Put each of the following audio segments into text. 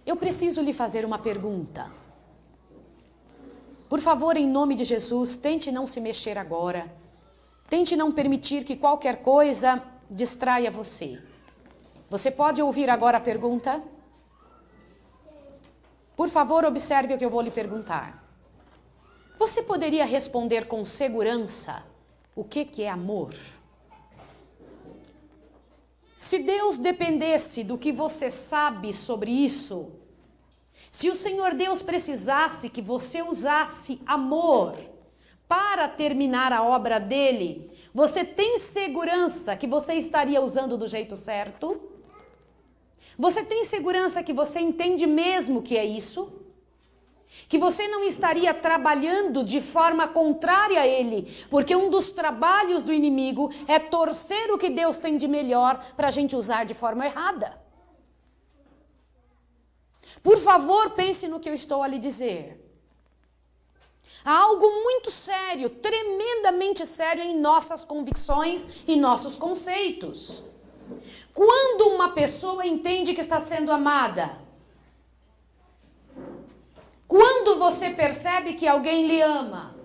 eu preciso lhe fazer uma pergunta. Por favor, em nome de Jesus, tente não se mexer agora. Tente não permitir que qualquer coisa distraia você. Você pode ouvir agora a pergunta? Por favor, observe o que eu vou lhe perguntar. Você poderia responder com segurança o que é amor? Se Deus dependesse do que você sabe sobre isso, se o Senhor Deus precisasse que você usasse amor para terminar a obra dele, você tem segurança que você estaria usando do jeito certo? Você tem segurança que você entende mesmo que é isso? Que você não estaria trabalhando de forma contrária a ele, porque um dos trabalhos do inimigo é torcer o que Deus tem de melhor para a gente usar de forma errada. Por favor, pense no que eu estou a lhe dizer. Há algo muito sério, tremendamente sério em nossas convicções e nossos conceitos. Quando uma pessoa entende que está sendo amada, quando você percebe que alguém lhe ama,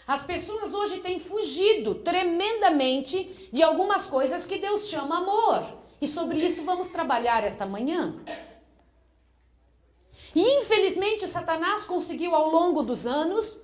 as pessoas hoje têm fugido tremendamente de algumas coisas que Deus chama amor. E sobre isso vamos trabalhar esta manhã. E infelizmente Satanás conseguiu ao longo dos anos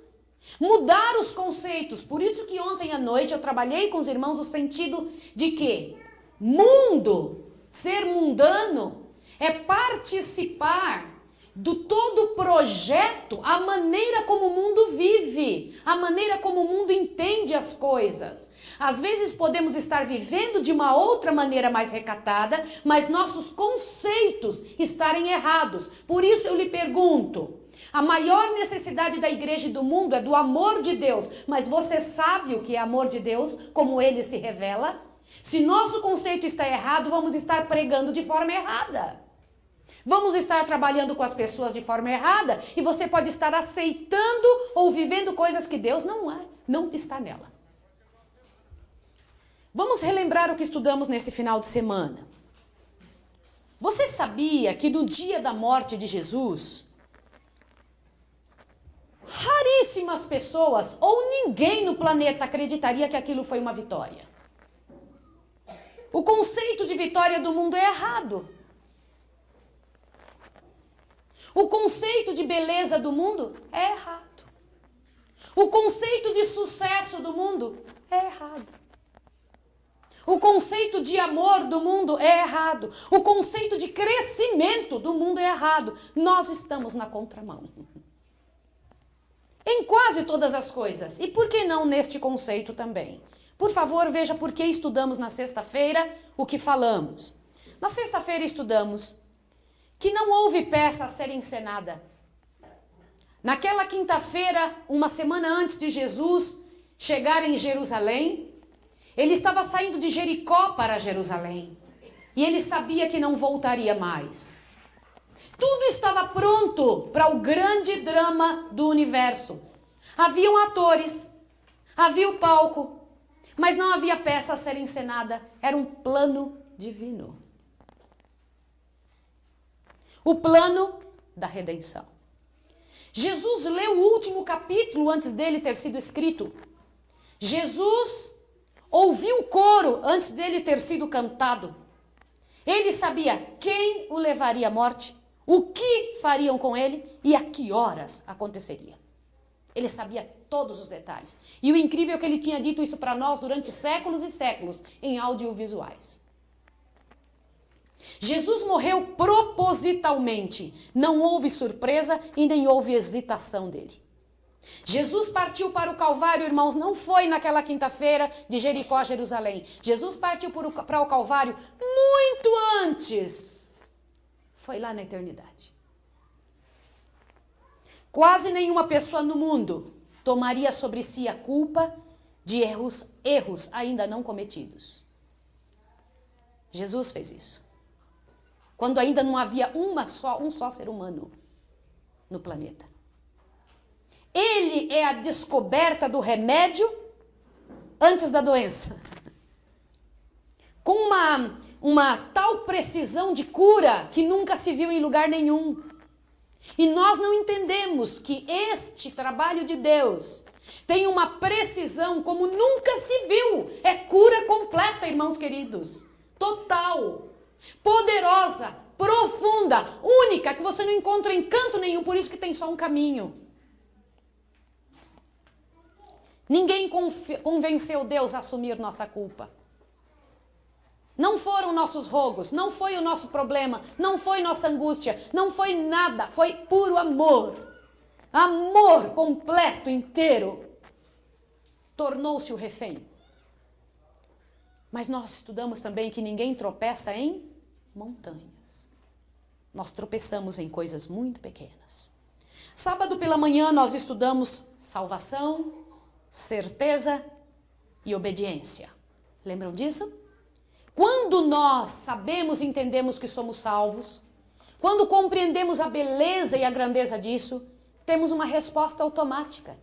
mudar os conceitos. Por isso que ontem à noite eu trabalhei com os irmãos no sentido de que mundo, ser mundano, é participar do todo projeto, a maneira como o mundo vive, a maneira como o mundo entende as coisas. Às vezes podemos estar vivendo de uma outra maneira mais recatada, mas nossos conceitos estarem errados. Por isso eu lhe pergunto, a maior necessidade da igreja e do mundo é do amor de Deus, mas você sabe o que é amor de Deus, como ele se revela? Se nosso conceito está errado, vamos estar pregando de forma errada. Vamos estar trabalhando com as pessoas de forma errada e você pode estar aceitando ou vivendo coisas que Deus não está nela. Vamos relembrar o que estudamos nesse final de semana. Você sabia que no dia da morte de Jesus, raríssimas pessoas ou ninguém no planeta acreditaria que aquilo foi uma vitória? O conceito de vitória do mundo é errado. O conceito de beleza do mundo é errado. O conceito de sucesso do mundo é errado. O conceito de amor do mundo é errado. O conceito de crescimento do mundo é errado. Nós estamos na contramão. Em quase todas as coisas. E por que não neste conceito também? Por favor, veja por que estudamos na sexta-feira o que falamos. Na sexta-feira estudamos que não houve peça a ser encenada. Naquela quinta-feira, uma semana antes de Jesus chegar em Jerusalém, ele estava saindo de Jericó para Jerusalém. E ele sabia que não voltaria mais. Tudo estava pronto para o grande drama do universo. Haviam atores, havia o palco, mas não havia peça a ser encenada. Era um plano divino. O plano da redenção. Jesus leu o último capítulo antes dele ter sido escrito. Jesus ouviu o coro antes dele ter sido cantado. Ele sabia quem o levaria à morte, o que fariam com ele e a que horas aconteceria. Ele sabia todos os detalhes. E o incrível é que ele tinha dito isso para nós durante séculos e séculos em audiovisuais. Jesus morreu propositalmente. Não houve surpresa e nem houve hesitação dele. Jesus partiu para o Calvário, irmãos, não foi naquela quinta-feira de Jericó a Jerusalém. Jesus partiu para o Calvário muito antes. Foi lá na eternidade. Quase nenhuma pessoa no mundo tomaria sobre si a culpa de erros ainda não cometidos. Jesus fez isso. Quando ainda não havia um só ser humano no planeta. Ele é a descoberta do remédio antes da doença. Com uma tal precisão de cura que nunca se viu em lugar nenhum. E nós não entendemos que este trabalho de Deus tem uma precisão como nunca se viu. É cura completa, irmãos queridos. Total, poderosa, profunda, única, que você não encontra em canto nenhum, por isso que tem só um caminho. Ninguém convenceu Deus a assumir nossa culpa. Não foram nossos rogos, não foi o nosso problema, não foi nossa angústia, não foi nada, foi puro amor. Amor completo, inteiro. Tornou-se o refém. Mas nós estudamos também que ninguém tropeça em montanhas. Nós tropeçamos em coisas muito pequenas. Sábado pela manhã nós estudamos salvação, certeza e obediência. Lembram disso? Quando nós sabemos e entendemos que somos salvos, quando compreendemos a beleza e a grandeza disso, temos uma resposta automática.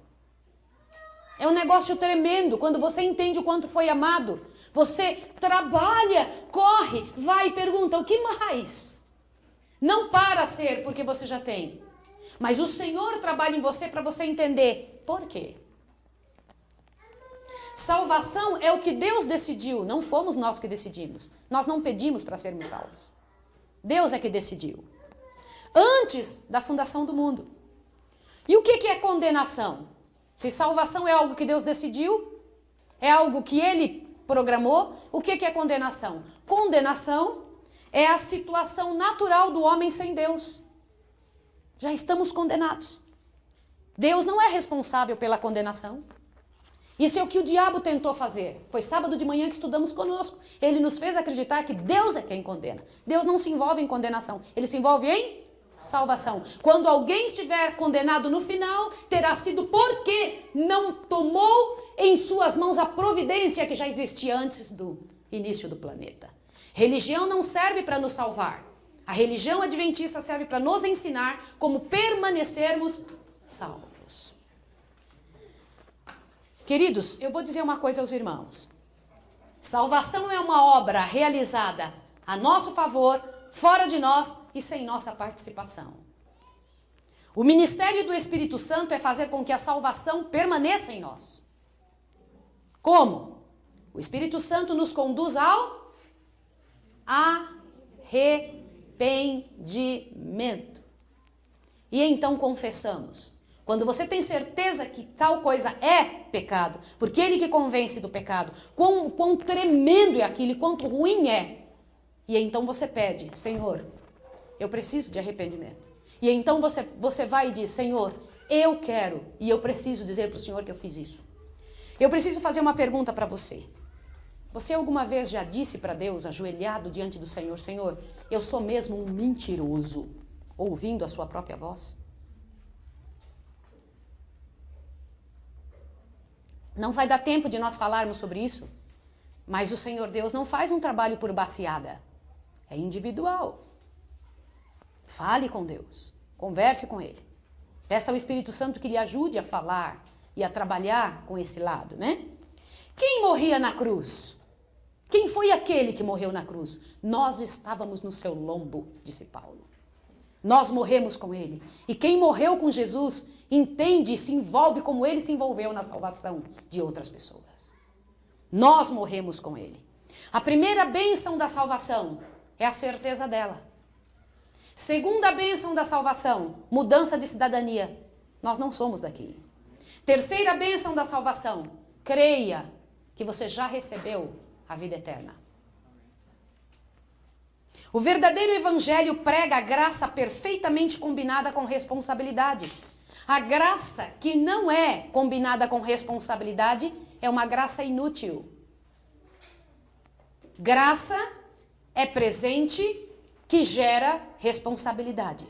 É um negócio tremendo. Quando você entende o quanto foi amado, você trabalha, corre, vai e pergunta, o que mais? Não para ser porque você já tem. Mas o Senhor trabalha em você para você entender por quê. Salvação é o que Deus decidiu, não fomos nós que decidimos. Nós não pedimos para sermos salvos. Deus é que decidiu. Antes da fundação do mundo. E o que é condenação? Se salvação é algo que Deus decidiu, é algo que Ele programou, o que é condenação? Condenação é a situação natural do homem sem Deus. Já estamos condenados. Deus não é responsável pela condenação. Isso é o que o diabo tentou fazer. Foi sábado de manhã que estudamos conosco. Ele nos fez acreditar que Deus é quem condena. Deus não se envolve em condenação. Ele se envolve em salvação. Quando alguém estiver condenado no final, terá sido porque não tomou em suas mãos a providência que já existia antes do início do planeta. Religião não serve para nos salvar. A religião adventista serve para nos ensinar como permanecermos salvos. Queridos, eu vou dizer uma coisa aos irmãos. Salvação é uma obra realizada a nosso favor, fora de nós e sem nossa participação. O ministério do Espírito Santo é fazer com que a salvação permaneça em nós. Como? O Espírito Santo nos conduz ao arrependimento. E então confessamos. Quando você tem certeza que tal coisa é pecado, porque ele que convence do pecado, quão tremendo é aquilo e quanto ruim é. E então você pede, Senhor, eu preciso de arrependimento. E então você vai e diz, Senhor, eu quero e eu preciso dizer para o Senhor que eu fiz isso. Eu preciso fazer uma pergunta para você. Você alguma vez já disse para Deus, ajoelhado diante do Senhor, Senhor, eu sou mesmo um mentiroso, ouvindo a sua própria voz? Não vai dar tempo de nós falarmos sobre isso, mas o Senhor Deus não faz um trabalho por baciada. É individual. Fale com Deus, converse com Ele. Peça ao Espírito Santo que lhe ajude a falar e a trabalhar com esse lado, né? Quem morria na cruz? Quem foi aquele que morreu na cruz? Nós estávamos no seu lombo, disse Paulo. Nós morremos com Ele. E quem morreu com Jesus entende e se envolve como Ele se envolveu na salvação de outras pessoas. Nós morremos com Ele. A primeira bênção da salvação é a certeza dela. Segunda bênção da salvação, mudança de cidadania. Nós não somos daqui. Terceira bênção da salvação, creia que você já recebeu a vida eterna. O verdadeiro evangelho prega a graça perfeitamente combinada com responsabilidade. A graça que não é combinada com responsabilidade é uma graça inútil. Graça é presente que gera responsabilidade.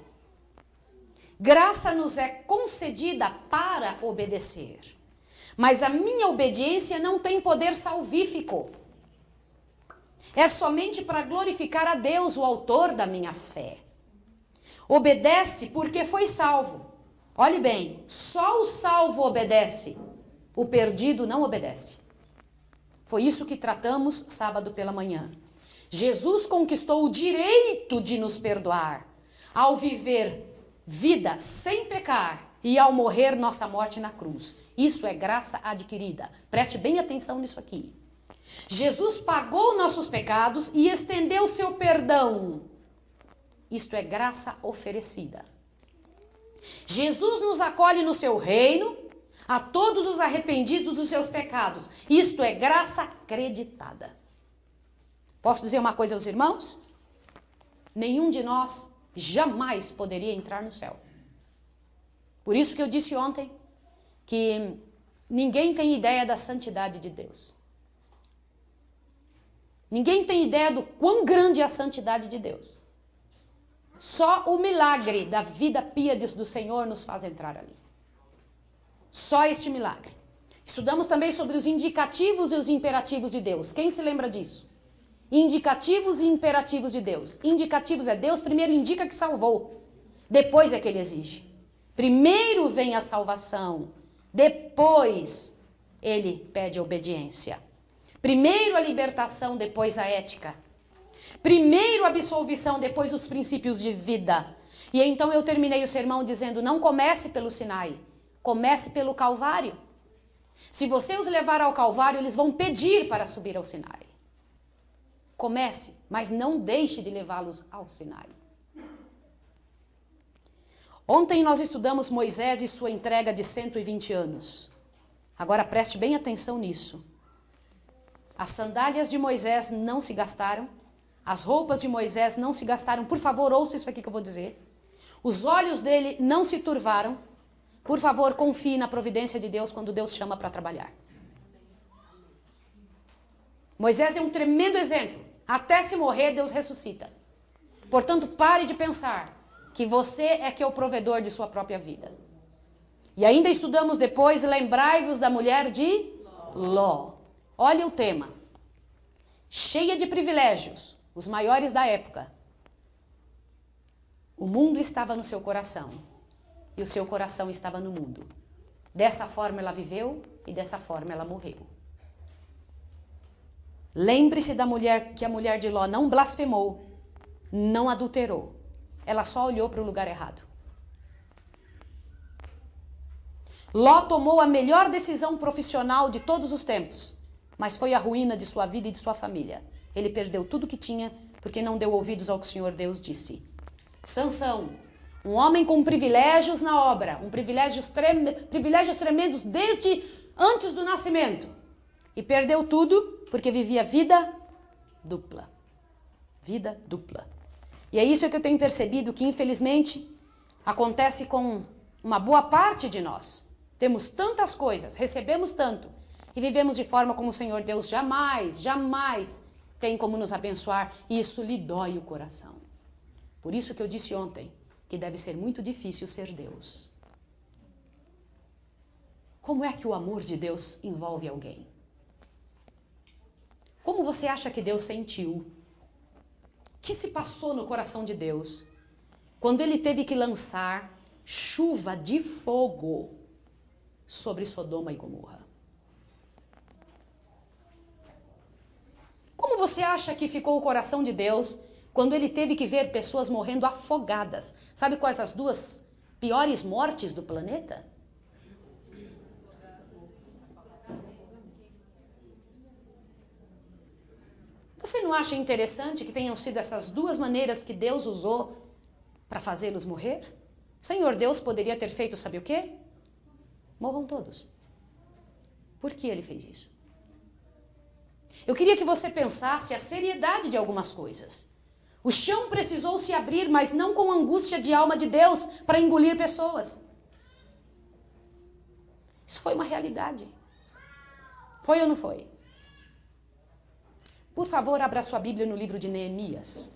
Graça nos é concedida para obedecer. Mas a minha obediência não tem poder salvífico. É somente para glorificar a Deus, o autor da minha fé. Obedece porque foi salvo. Olhe bem, só o salvo obedece. O perdido não obedece. Foi isso que tratamos sábado pela manhã. Jesus conquistou o direito de nos perdoar ao viver vida sem pecar e ao morrer nossa morte na cruz. Isso é graça adquirida. Preste bem atenção nisso aqui. Jesus pagou nossos pecados e estendeu seu perdão. Isto é graça oferecida. Jesus nos acolhe no seu reino a todos os arrependidos dos seus pecados. Isto é graça acreditada. Posso dizer uma coisa aos irmãos? Nenhum de nós jamais poderia entrar no céu. Por isso que eu disse ontem que ninguém tem ideia da santidade de Deus. Ninguém tem ideia do quão grande é a santidade de Deus. Só o milagre da vida pia do Senhor nos faz entrar ali. Só este milagre. Estudamos também sobre os indicativos e os imperativos de Deus. Quem se lembra disso? Indicativos e imperativos de Deus. Indicativos é Deus primeiro indica que salvou. Depois é que ele exige. Primeiro vem a salvação. Depois ele pede a obediência. Primeiro a libertação, depois a ética. Primeiro a absolvição, depois os princípios de vida. E então eu terminei o sermão dizendo, não comece pelo Sinai, comece pelo Calvário. Se você os levar ao Calvário, eles vão pedir para subir ao Sinai. Comece, mas não deixe de levá-los ao Sinai. Ontem nós estudamos Moisés e sua entrega de 120 anos. Agora preste bem atenção nisso. As sandálias de Moisés não se gastaram. As roupas de Moisés não se gastaram. Por favor, ouça isso aqui que eu vou dizer. Os olhos dele não se turvaram. Por favor, confie na providência de Deus quando Deus chama para trabalhar. Moisés é um tremendo exemplo. Até se morrer, Deus ressuscita. Portanto, pare de pensar que você é que é o provedor de sua própria vida. E ainda estudamos depois, lembrai-vos da mulher de Ló. Olha o tema. Cheia de privilégios, os maiores da época. O mundo estava no seu coração. E o seu coração estava no mundo. Dessa forma ela viveu e dessa forma ela morreu. Lembre-se da mulher, que a mulher de Ló não blasfemou, não adulterou. Ela só olhou para o lugar errado. Ló tomou a melhor decisão profissional de todos os tempos, mas foi a ruína de sua vida e de sua família. Ele perdeu tudo que tinha porque não deu ouvidos ao que o Senhor Deus disse. Sansão, um homem com privilégios na obra, privilégios tremendos desde antes do nascimento. E perdeu tudo porque vivia vida dupla. Vida dupla. E é isso que eu tenho percebido que, infelizmente, acontece com uma boa parte de nós. Temos tantas coisas, recebemos tanto, e vivemos de forma como o Senhor Deus jamais tem como nos abençoar. E isso lhe dói o coração. Por isso que eu disse ontem, que deve ser muito difícil ser Deus. Como é que o amor de Deus envolve alguém? Como você acha que Deus sentiu? O que se passou no coração de Deus quando ele teve que lançar chuva de fogo sobre Sodoma e Gomorra? Como você acha que ficou o coração de Deus quando ele teve que ver pessoas morrendo afogadas? Sabe quais as duas piores mortes do planeta? Você não acha interessante que tenham sido essas duas maneiras que Deus usou para fazê-los morrer? O Senhor Deus poderia ter feito, sabe o quê? Morram todos. Por que ele fez isso? Eu queria que você pensasse a seriedade de algumas coisas. O chão precisou se abrir, mas não com angústia de alma de Deus para engolir pessoas. Isso foi uma realidade. Foi ou não foi? Por favor, abra sua Bíblia no livro de Neemias.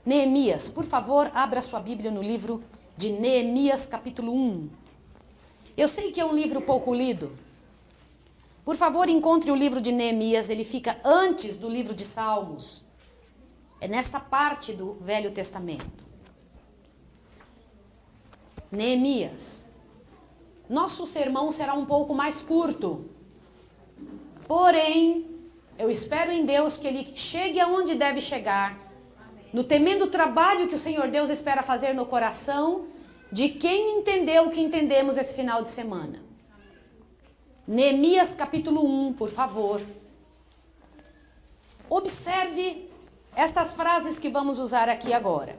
Neemias, por favor, abra sua Bíblia no livro de Neemias, capítulo 1. Eu sei que é um livro pouco lido. Por favor, encontre o livro de Neemias, ele fica antes do livro de Salmos. É nessa parte do Velho Testamento. Neemias. Nosso sermão será um pouco mais curto. Porém, Eu espero em Deus que ele chegue aonde deve chegar, no tremendo trabalho que o Senhor Deus espera fazer no coração de quem entendeu o que entendemos esse final de semana. Neemias capítulo 1, por favor. Observe estas frases que vamos usar aqui agora.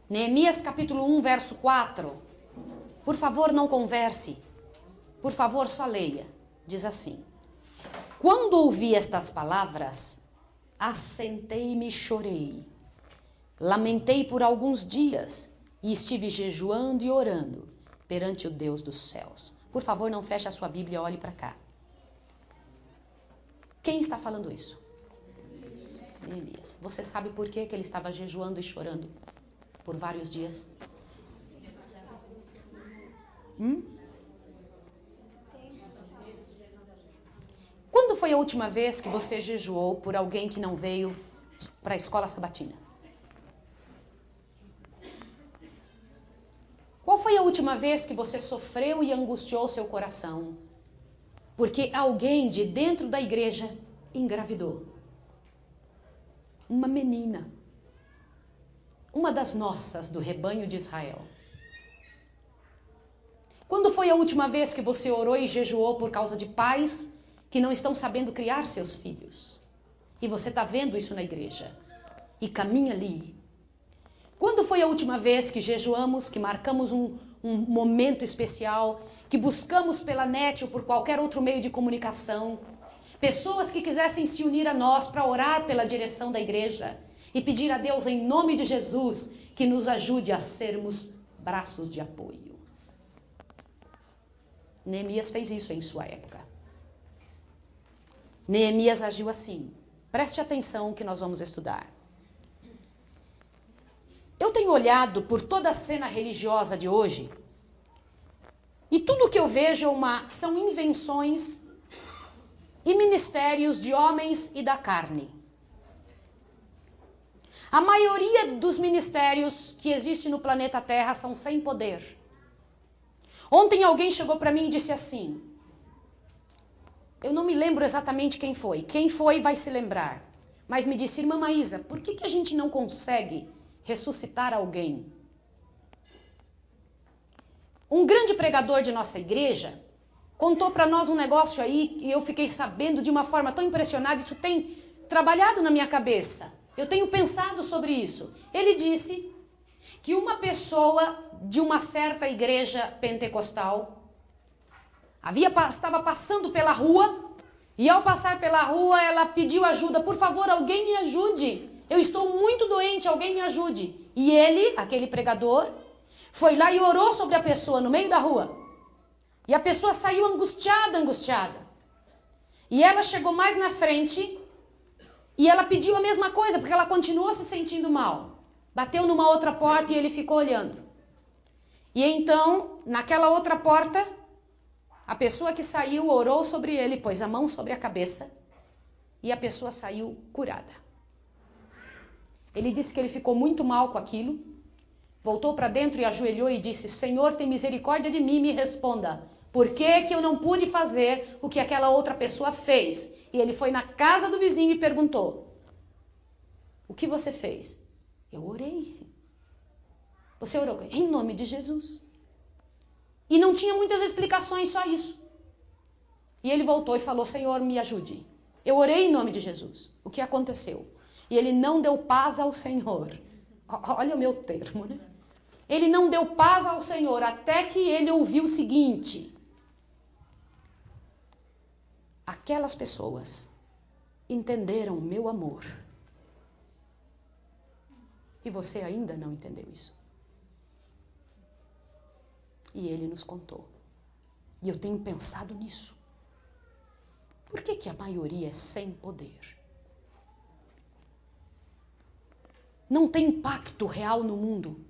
Neemias capítulo 1, verso 4. Por favor, não converse. Por favor, só leia. Diz assim: quando ouvi estas palavras, assentei-me e chorei. Lamentei por alguns dias e estive jejuando e orando perante o Deus dos céus. Por favor, não feche a sua Bíblia e olhe para cá. Quem está falando isso? Neemias. Você sabe por que ele estava jejuando e chorando por vários dias? Quando foi a última vez que você jejuou por alguém que não veio para a escola sabatina? Qual foi a última vez que você sofreu e angustiou seu coração porque alguém de dentro da igreja engravidou? Uma menina. Uma das nossas do rebanho de Israel. Quando foi a última vez que você orou e jejuou por causa de pais que não estão sabendo criar seus filhos? E você está vendo isso na igreja. E caminha ali. Quando foi a última vez que jejuamos, que marcamos um momento especial, que buscamos pela net ou por qualquer outro meio de comunicação, pessoas que quisessem se unir a nós para orar pela direção da igreja e pedir a Deus em nome de Jesus que nos ajude a sermos braços de apoio? Neemias fez isso em sua época. Neemias agiu assim. Preste atenção que nós vamos estudar. Eu tenho olhado por toda a cena religiosa de hoje e tudo que eu vejo são invenções e ministérios de homens e da carne. A maioria dos ministérios que existem no planeta Terra são sem poder. Ontem alguém chegou para mim e disse assim, eu não me lembro exatamente quem foi vai se lembrar, mas me disse, irmã Maísa, por que a gente não consegue ressuscitar alguém? Um grande pregador de nossa igreja contou para nós um negócio aí e eu fiquei sabendo de uma forma tão impressionante, isso tem trabalhado na minha cabeça. Eu tenho pensado sobre isso. Ele disse que uma pessoa de uma certa igreja pentecostal estava passando pela rua e ao passar pela rua ela pediu ajuda. Por favor, alguém me ajude. Eu estou muito doente, alguém me ajude. E ele, aquele pregador, foi lá e orou sobre a pessoa no meio da rua. E a pessoa saiu angustiada. E ela chegou mais na frente e ela pediu a mesma coisa, porque ela continuou se sentindo mal. Bateu numa outra porta e ele ficou olhando. E então, naquela outra porta, a pessoa que saiu orou sobre ele, pôs a mão sobre a cabeça e a pessoa saiu curada. Ele disse que ele ficou muito mal com aquilo, voltou para dentro e ajoelhou e disse, Senhor, tem misericórdia de mim, me responda. Por que eu não pude fazer o que aquela outra pessoa fez? E ele foi na casa do vizinho e perguntou, o que você fez? Eu orei. Você orou? Em nome de Jesus. E não tinha muitas explicações, só isso. E ele voltou e falou, Senhor, me ajude. Eu orei em nome de Jesus. O que aconteceu? E ele não deu paz ao Senhor. Olha o meu termo, né? Ele não deu paz ao Senhor até que ele ouviu o seguinte. Aquelas pessoas entenderam o meu amor. E você ainda não entendeu isso. E ele nos contou. E eu tenho pensado nisso. Por que a maioria é sem poder? Não tem impacto real no mundo.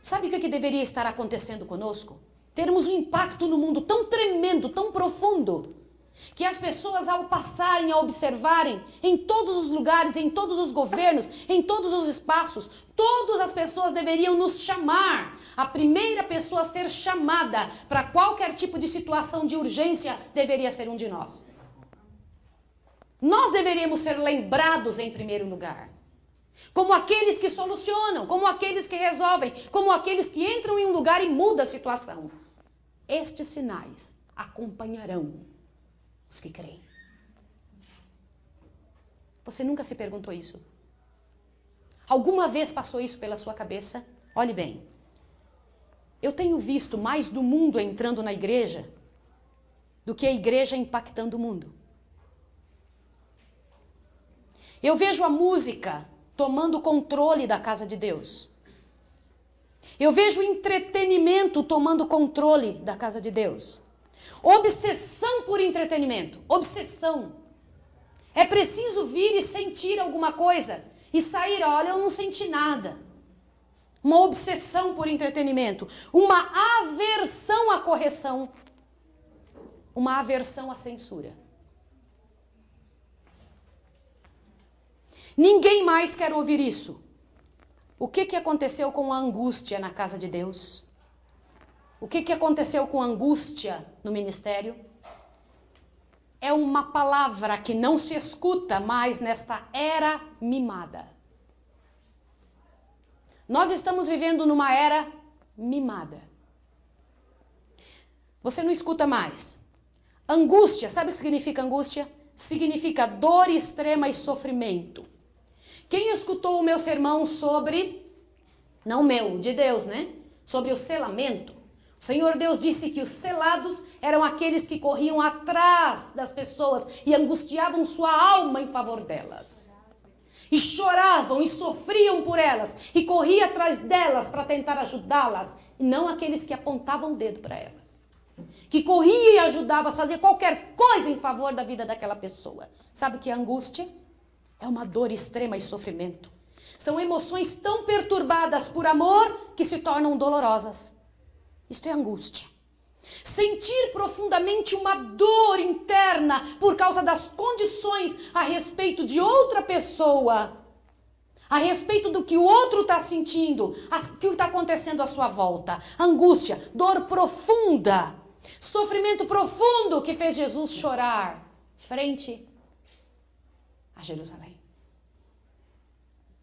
Sabe o que deveria estar acontecendo conosco? Termos um impacto no mundo tão tremendo, tão profundo, Que as pessoas, ao passarem, a observarem, em todos os lugares, em todos os governos, em todos os espaços, todas as pessoas deveriam nos chamar. A primeira pessoa a ser chamada para qualquer tipo de situação de urgência deveria ser um de nós. Nós deveríamos ser lembrados em primeiro lugar. Como aqueles que solucionam, como aqueles que resolvem, como aqueles que entram em um lugar e mudam a situação. Estes sinais acompanharão os que creem. Você nunca se perguntou isso? Alguma vez passou isso pela sua cabeça? Olhe bem. Eu tenho visto mais do mundo entrando na igreja do que a igreja impactando o mundo. Eu vejo a música tomando controle da casa de Deus. Eu vejo o entretenimento tomando controle da casa de Deus. Obsessão por entretenimento. Obsessão. É preciso vir e sentir alguma coisa. E sair, olha, eu não senti nada. Uma obsessão por entretenimento. Uma aversão à correção. Uma aversão à censura. Ninguém mais quer ouvir isso. O que aconteceu com a angústia na casa de Deus? O que aconteceu com a angústia no ministério? É uma palavra que não se escuta mais nesta era mimada. Nós estamos vivendo numa era mimada. Você não escuta mais. Angústia, sabe o que significa angústia? Significa dor extrema e sofrimento. Quem escutou o meu sermão sobre, não meu, de Deus, né? Sobre o selamento. O Senhor Deus disse que os selados eram aqueles que corriam atrás das pessoas e angustiavam sua alma em favor delas. E choravam e sofriam por elas e corriam atrás delas para tentar ajudá-las. E não aqueles que apontavam o dedo para elas. Que corria e ajudava a fazer qualquer coisa em favor da vida daquela pessoa. Sabe o que é angústia? É uma dor extrema e sofrimento. São emoções tão perturbadas por amor que se tornam dolorosas. Isto é angústia. Sentir profundamente uma dor interna por causa das condições a respeito de outra pessoa, a respeito do que o outro está sentindo, o que está acontecendo à sua volta. Angústia, dor profunda, sofrimento profundo que fez Jesus chorar frente a Jerusalém.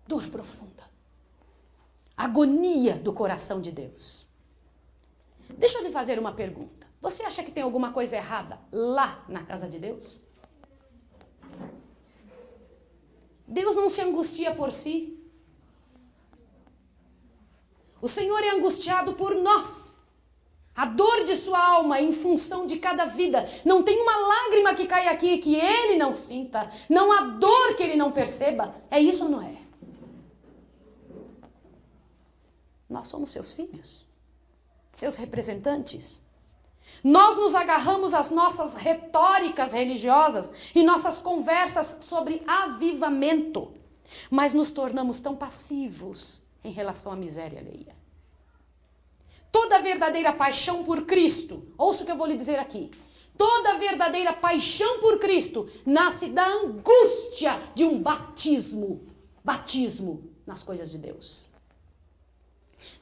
Dor profunda. Agonia do coração de Deus. Deixa eu lhe fazer uma pergunta. Você acha que tem alguma coisa errada lá na casa de Deus? Deus não se angustia por si. O Senhor é angustiado por nós. A dor de sua alma em função de cada vida. Não tem uma lágrima que cai aqui que Ele não sinta. Não há dor que Ele não perceba. É isso ou não é? Nós somos seus filhos. Seus representantes. Nós nos agarramos às nossas retóricas religiosas e nossas conversas sobre avivamento, mas nos tornamos tão passivos em relação à miséria alheia. Toda verdadeira paixão por Cristo, ouça o que eu vou lhe dizer aqui, toda verdadeira paixão por Cristo nasce da angústia de um batismo nas coisas de Deus.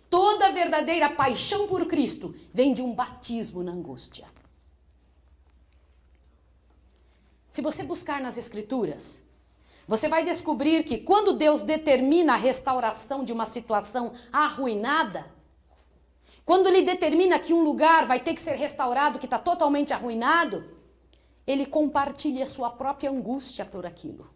Toda verdadeira paixão por Cristo vem de um batismo na angústia. Se você buscar nas Escrituras, você vai descobrir que quando Deus determina a restauração de uma situação arruinada, quando Ele determina que um lugar vai ter que ser restaurado, que está totalmente arruinado, Ele compartilha a sua própria angústia por aquilo.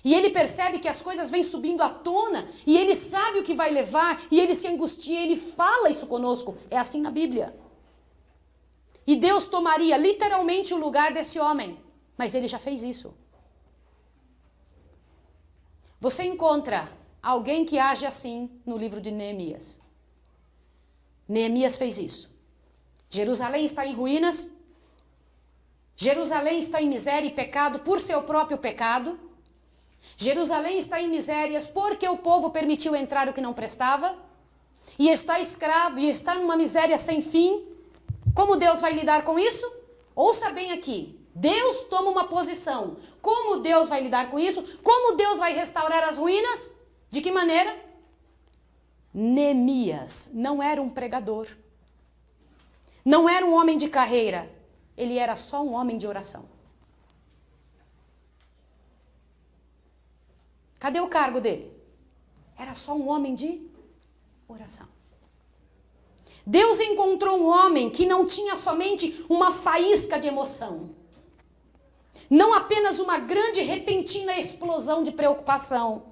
E Ele percebe que as coisas vêm subindo à tona, e Ele sabe o que vai levar, e Ele se angustia, Ele fala isso conosco. É assim na Bíblia. E Deus tomaria literalmente o lugar desse homem, mas Ele já fez isso. Você encontra alguém que age assim no livro de Neemias. Neemias fez isso. Jerusalém está em ruínas, Jerusalém está em miséria e pecado por seu próprio pecado, Jerusalém está em misérias porque o povo permitiu entrar o que não prestava, e está escravo, e está numa miséria sem fim, Como Deus vai lidar com isso? Ouça bem aqui. Deus toma uma posição. Como Deus vai lidar com isso? Como Deus vai restaurar as ruínas? De que maneira? Neemias não era um pregador. Não era um homem de carreira. Ele era só um homem de oração. Cadê o cargo dele? Era só um homem de oração. Deus encontrou um homem que não tinha somente uma faísca de emoção. Não apenas uma grande repentina explosão de preocupação.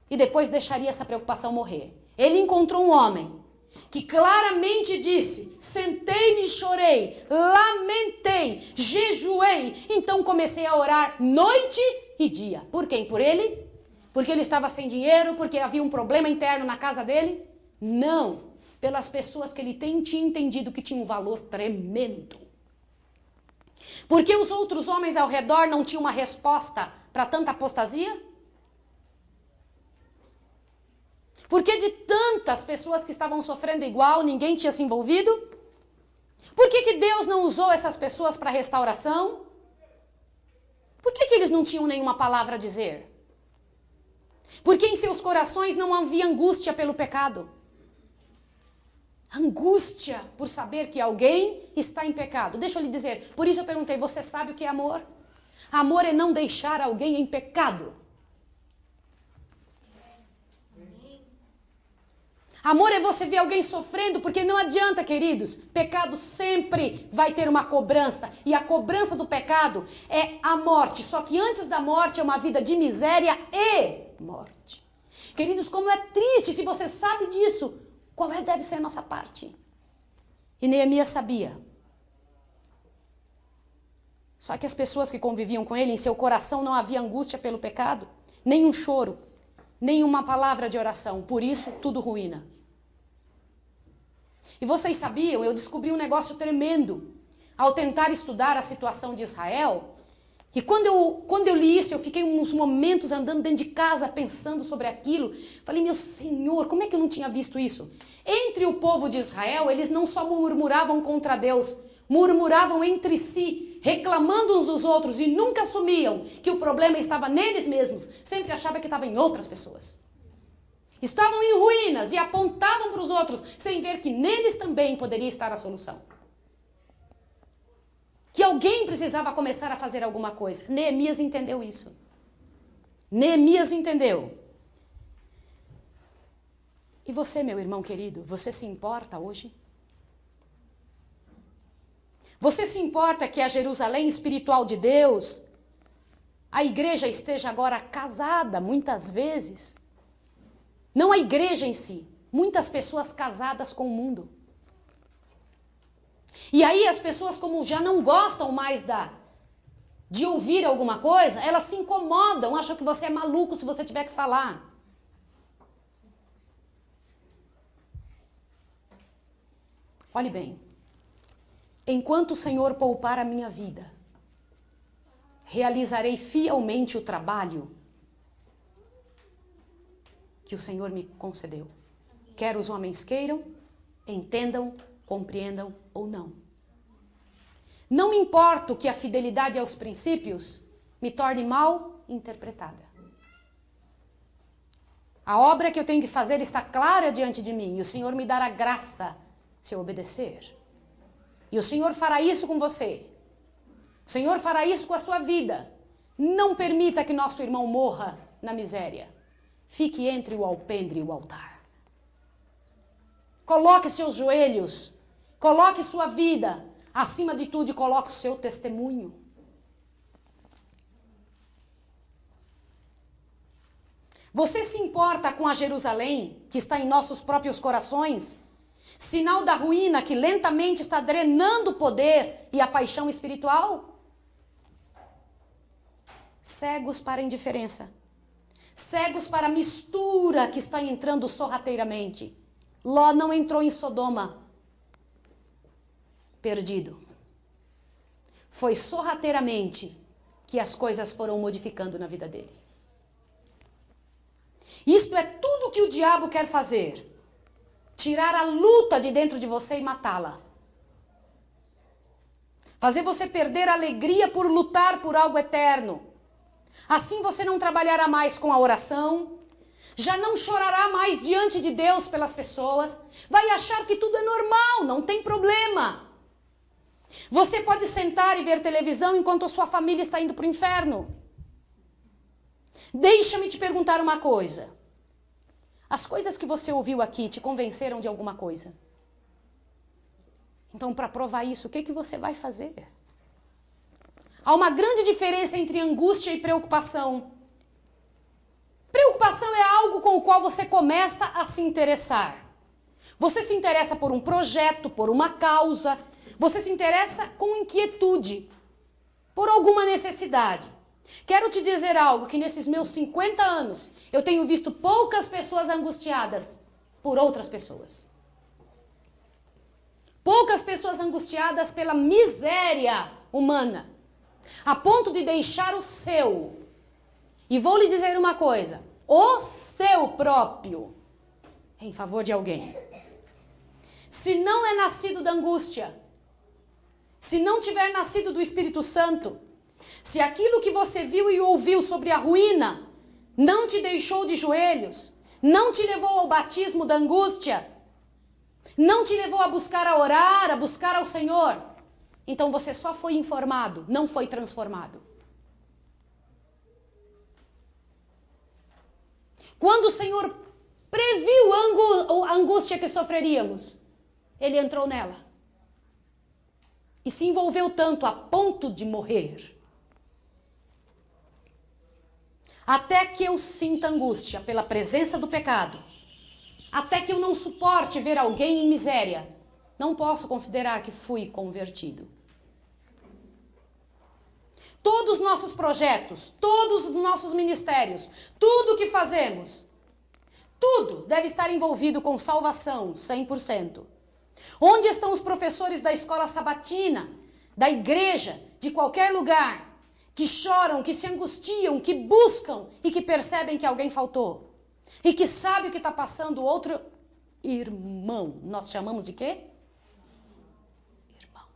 E depois deixaria essa preocupação morrer. Ele encontrou um homem que claramente disse: sentei-me e chorei, lamentei, jejuei. Então comecei a orar noite e dia. Por quem? Por ele? Porque ele estava sem dinheiro? Porque havia um problema interno na casa dele? Não. Pelas pessoas que ele tinha entendido que tinha um valor tremendo. Porque os outros homens ao redor não tinham uma resposta para tanta apostasia? Porque de tantas pessoas que estavam sofrendo igual, ninguém tinha se envolvido? Por que Deus não usou essas pessoas para restauração? Por que eles não tinham nenhuma palavra a dizer? Porque em seus corações não havia angústia pelo pecado. Angústia por saber que alguém está em pecado. Deixa eu lhe dizer, por isso eu perguntei, você sabe o que é amor? Amor é não deixar alguém em pecado. Amor é você ver alguém sofrendo, porque não adianta, queridos. Pecado sempre vai ter uma cobrança. E a cobrança do pecado é a morte. Só que antes da morte é uma vida de miséria e morte. Queridos, como é triste, se você sabe disso, qual deve ser a nossa parte? E Neemias sabia. Só que as pessoas que conviviam com ele, em seu coração não havia angústia pelo pecado, nem um choro, nenhuma palavra de oração. Por isso, tudo ruína. E vocês sabiam, eu descobri um negócio tremendo ao tentar estudar a situação de Israel. E quando eu li isso, eu fiquei uns momentos andando dentro de casa pensando sobre aquilo. Falei, meu Senhor, como é que eu não tinha visto isso? Entre o povo de Israel, eles não só murmuravam contra Deus, murmuravam entre si, reclamando uns dos outros e nunca assumiam que o problema estava neles mesmos. Sempre achavam que estava em outras pessoas. Estavam em ruínas e apontavam para os outros, sem ver que neles também poderia estar a solução. Que alguém precisava começar a fazer alguma coisa. Neemias entendeu isso. Neemias entendeu. E você, meu irmão querido, você se importa hoje? Você se importa que a Jerusalém espiritual de Deus, a igreja esteja agora casada, muitas vezes? Não a igreja em si, muitas pessoas casadas com o mundo. E aí as pessoas, como já não gostam mais de ouvir alguma coisa, elas se incomodam, acham que você é maluco se você tiver que falar. Olhe bem, enquanto o Senhor poupar a minha vida, realizarei fielmente o trabalho que o Senhor me concedeu. Quer os homens queiram, entendam, compreendam ou não. Não me importo que a fidelidade aos princípios me torne mal interpretada. A obra que eu tenho que fazer está clara diante de mim e o Senhor me dará graça se eu obedecer. E o Senhor fará isso com você. O Senhor fará isso com a sua vida. Não permita que nosso irmão morra na miséria. Fique entre o alpendre e o altar. Coloque seus joelhos. Coloque sua vida. Acima de tudo, coloque o seu testemunho. Você se importa com a Jerusalém que está em nossos próprios corações? Sinal da ruína que lentamente está drenando o poder e a paixão espiritual? Cegos para a indiferença. Cegos para a mistura que está entrando sorrateiramente. Ló não entrou em Sodoma perdido. Foi sorrateiramente que as coisas foram modificando na vida dele. Isto é tudo que o diabo quer fazer. Tirar a luta de dentro de você e matá-la. fazer você perder a alegria por lutar por algo eterno. Assim você não trabalhará mais com a oração, já não chorará mais diante de Deus pelas pessoas, vai achar que tudo é normal, não tem problema. Você pode sentar e ver televisão enquanto a sua família está indo para o inferno. Deixa-me te perguntar uma coisa. As coisas que você ouviu aqui te convenceram de alguma coisa? Então, para provar isso, o que você vai fazer? Há uma grande diferença entre angústia e preocupação. Preocupação é algo com o qual você começa a se interessar. Você se interessa por um projeto, por uma causa. Você se interessa com inquietude, por alguma necessidade. Quero te dizer algo, que nesses meus 50 anos, eu tenho visto poucas pessoas angustiadas por outras pessoas. Poucas pessoas angustiadas pela miséria humana, a ponto de deixar o seu. E vou lhe dizer uma coisa, o seu próprio, em favor de alguém. Se não é nascido da angústia, se não tiver nascido do Espírito Santo, se aquilo que você viu e ouviu sobre a ruína não te deixou de joelhos, não te levou ao batismo da angústia, não te levou a buscar a orar, a buscar ao Senhor, então você só foi informado, não foi transformado. Quando o Senhor previu a angústia que sofreríamos, Ele entrou nela. E se envolveu tanto a ponto de morrer. Até que eu sinta angústia pela presença do pecado, até que eu não suporte ver alguém em miséria, não posso considerar que fui convertido. Todos os nossos projetos, todos os nossos ministérios, tudo o que fazemos, tudo deve estar envolvido com salvação, 100%. Onde estão os professores da escola sabatina, da igreja, de qualquer lugar, que choram, que se angustiam, que buscam e que percebem que alguém faltou? E que sabe o que está passando outro irmão. Nós chamamos de quê? Irmão.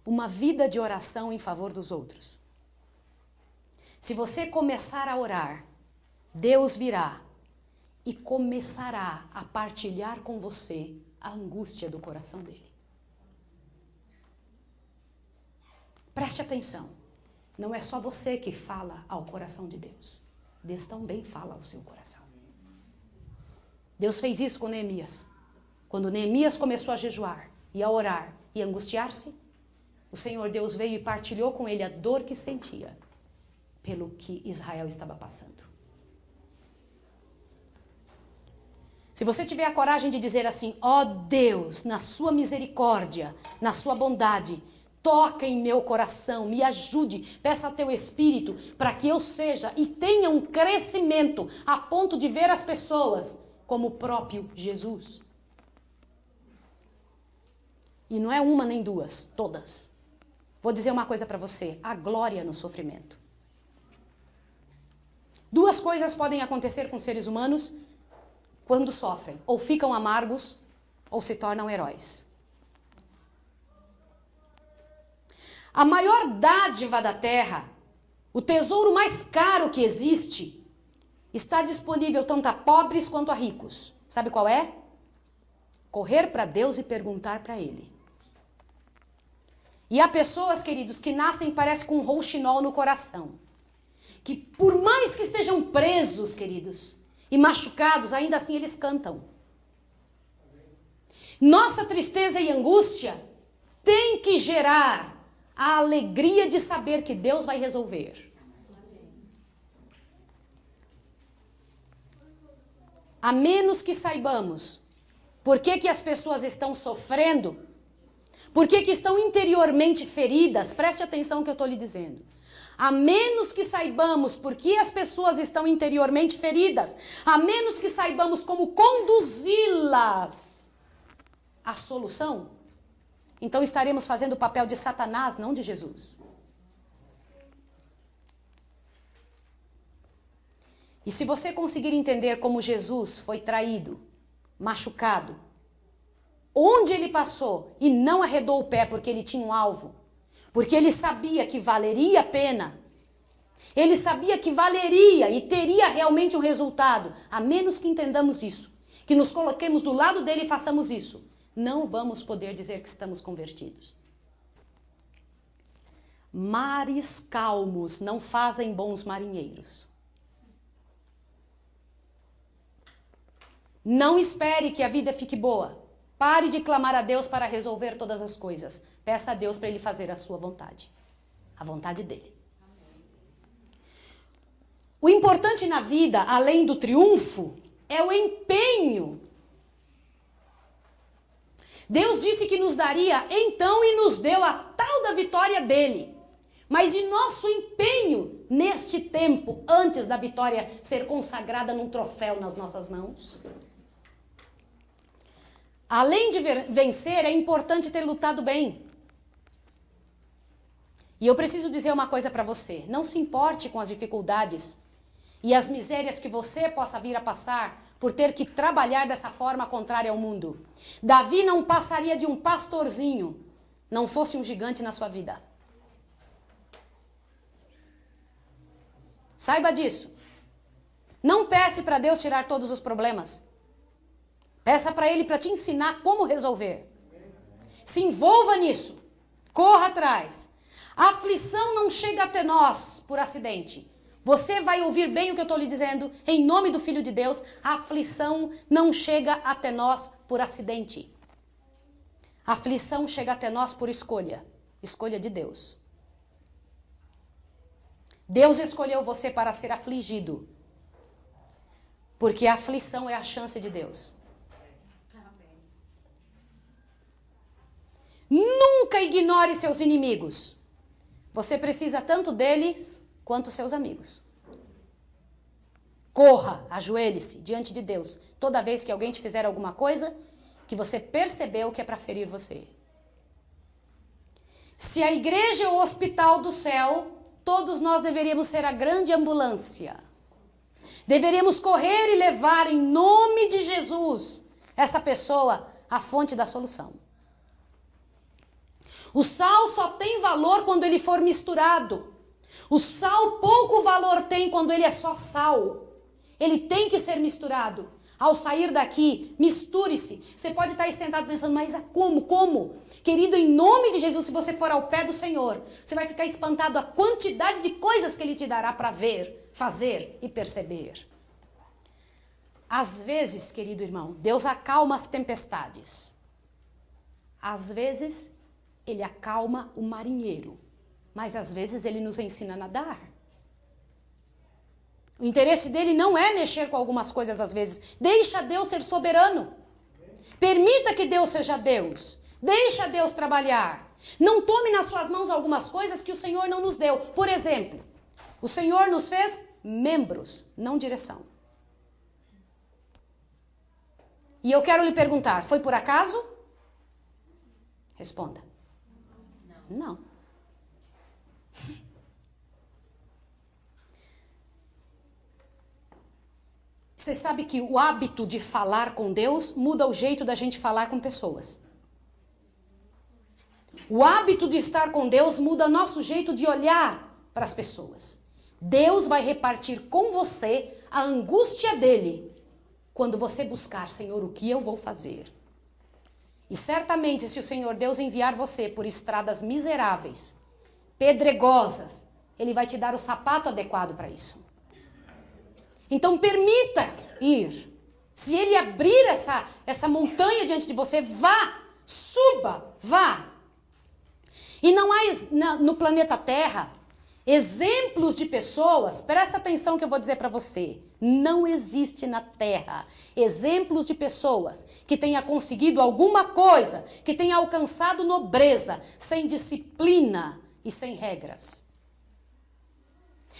Uma vida de oração em favor dos outros. Se você começar a orar, Deus virá e começará a partilhar com você a angústia do coração dele. Preste atenção, não é só você que fala ao coração de Deus. Deus também fala ao seu coração. Deus fez isso com Neemias. Quando Neemias começou a jejuar e a orar e angustiar-se, o Senhor Deus veio e partilhou com ele a dor que sentia pelo que Israel estava passando. Se você tiver a coragem de dizer assim, ó Deus, na sua misericórdia, na sua bondade, toca em meu coração, me ajude, peça a teu Espírito para que eu seja e tenha um crescimento a ponto de ver as pessoas como o próprio Jesus. E não é uma nem duas, todas. Vou dizer uma coisa para você, a glória no sofrimento. Duas coisas podem acontecer com seres humanos quando sofrem, ou ficam amargos ou se tornam heróis. A maior dádiva da terra, o tesouro mais caro que existe, está disponível tanto a pobres quanto a ricos. Sabe qual é? Correr para Deus e perguntar para Ele. E há pessoas, queridos, que nascem, parece, com um rouxinol no coração. Que por mais que estejam presos, queridos, e machucados, ainda assim eles cantam. Nossa tristeza e angústia tem que gerar a alegria de saber que Deus vai resolver. A menos que saibamos por que as pessoas estão sofrendo, por que estão interiormente feridas, preste atenção no que eu estou lhe dizendo. A menos que saibamos por que as pessoas estão interiormente feridas, a menos que saibamos como conduzi-las à solução, então estaremos fazendo o papel de Satanás, não de Jesus. E se você conseguir entender como Jesus foi traído, machucado, onde ele passou e não arredou o pé porque ele tinha um alvo, porque ele sabia que valeria a pena, ele sabia que valeria e teria realmente um resultado, a menos que entendamos isso, que nos coloquemos do lado dele e façamos isso, não vamos poder dizer que estamos convertidos. Mares calmos não fazem bons marinheiros. Não espere que a vida fique boa. Pare de clamar a Deus para resolver todas as coisas. Peça a Deus para Ele fazer a sua vontade. A vontade dEle. O importante na vida, além do triunfo, é o empenho. Deus disse que nos daria então e nos deu a tal da vitória dEle. Mas e nosso empenho neste tempo, antes da vitória ser consagrada num troféu nas nossas mãos? Além de vencer, é importante ter lutado bem. E eu preciso dizer uma coisa para você. Não se importe com as dificuldades e as misérias que você possa vir a passar por ter que trabalhar dessa forma contrária ao mundo. Davi não passaria de um pastorzinho, não fosse um gigante na sua vida. Saiba disso. Não peça para Deus tirar todos os problemas. Peça para Ele para te ensinar como resolver. Se envolva nisso. Corra atrás. A aflição não chega até nós por acidente. Você vai ouvir bem o que eu estou lhe dizendo. Em nome do Filho de Deus, a aflição não chega até nós por acidente. A aflição chega até nós por escolha. Escolha de Deus. Deus escolheu você para ser afligido. Porque a aflição é a chance de Deus. Nunca ignore seus inimigos. Você precisa tanto deles quanto seus amigos. Corra, ajoelhe-se diante de Deus toda vez que alguém te fizer alguma coisa que você percebeu que é para ferir você. Se a igreja é o hospital do céu, todos nós deveríamos ser a grande ambulância. Deveríamos correr e levar em nome de Jesus essa pessoa à fonte da solução. O sal só tem valor quando ele for misturado. O sal pouco valor tem quando ele é só sal. Ele tem que ser misturado. Ao sair daqui, misture-se. Você pode estar aí sentado pensando, mas como? Querido, em nome de Jesus, se você for ao pé do Senhor, você vai ficar espantado a quantidade de coisas que Ele te dará para ver, fazer e perceber. Às vezes, querido irmão, Deus acalma as tempestades. Às vezes, Ele acalma o marinheiro. Mas às vezes Ele nos ensina a nadar. O interesse dele não é mexer com algumas coisas às vezes. Deixa Deus ser soberano. Permita que Deus seja Deus. Deixa Deus trabalhar. Não tome nas suas mãos algumas coisas que o Senhor não nos deu. Por exemplo, o Senhor nos fez membros, não direção. E eu quero lhe perguntar, foi por acaso? Responda. Não. Você sabe que o hábito de falar com Deus muda o jeito da gente falar com pessoas. O hábito de estar com Deus muda nosso jeito de olhar para as pessoas. Deus vai repartir com você a angústia dele quando você buscar, Senhor, o que eu vou fazer? E certamente, se o Senhor Deus enviar você por estradas miseráveis, pedregosas, Ele vai te dar o sapato adequado para isso. Então permita ir. Se Ele abrir essa montanha diante de você, vá, suba, vá. E não há no planeta Terra exemplos de pessoas, presta atenção que eu vou dizer para você, não existe na Terra exemplos de pessoas que tenha conseguido alguma coisa, que tenha alcançado nobreza, sem disciplina e sem regras.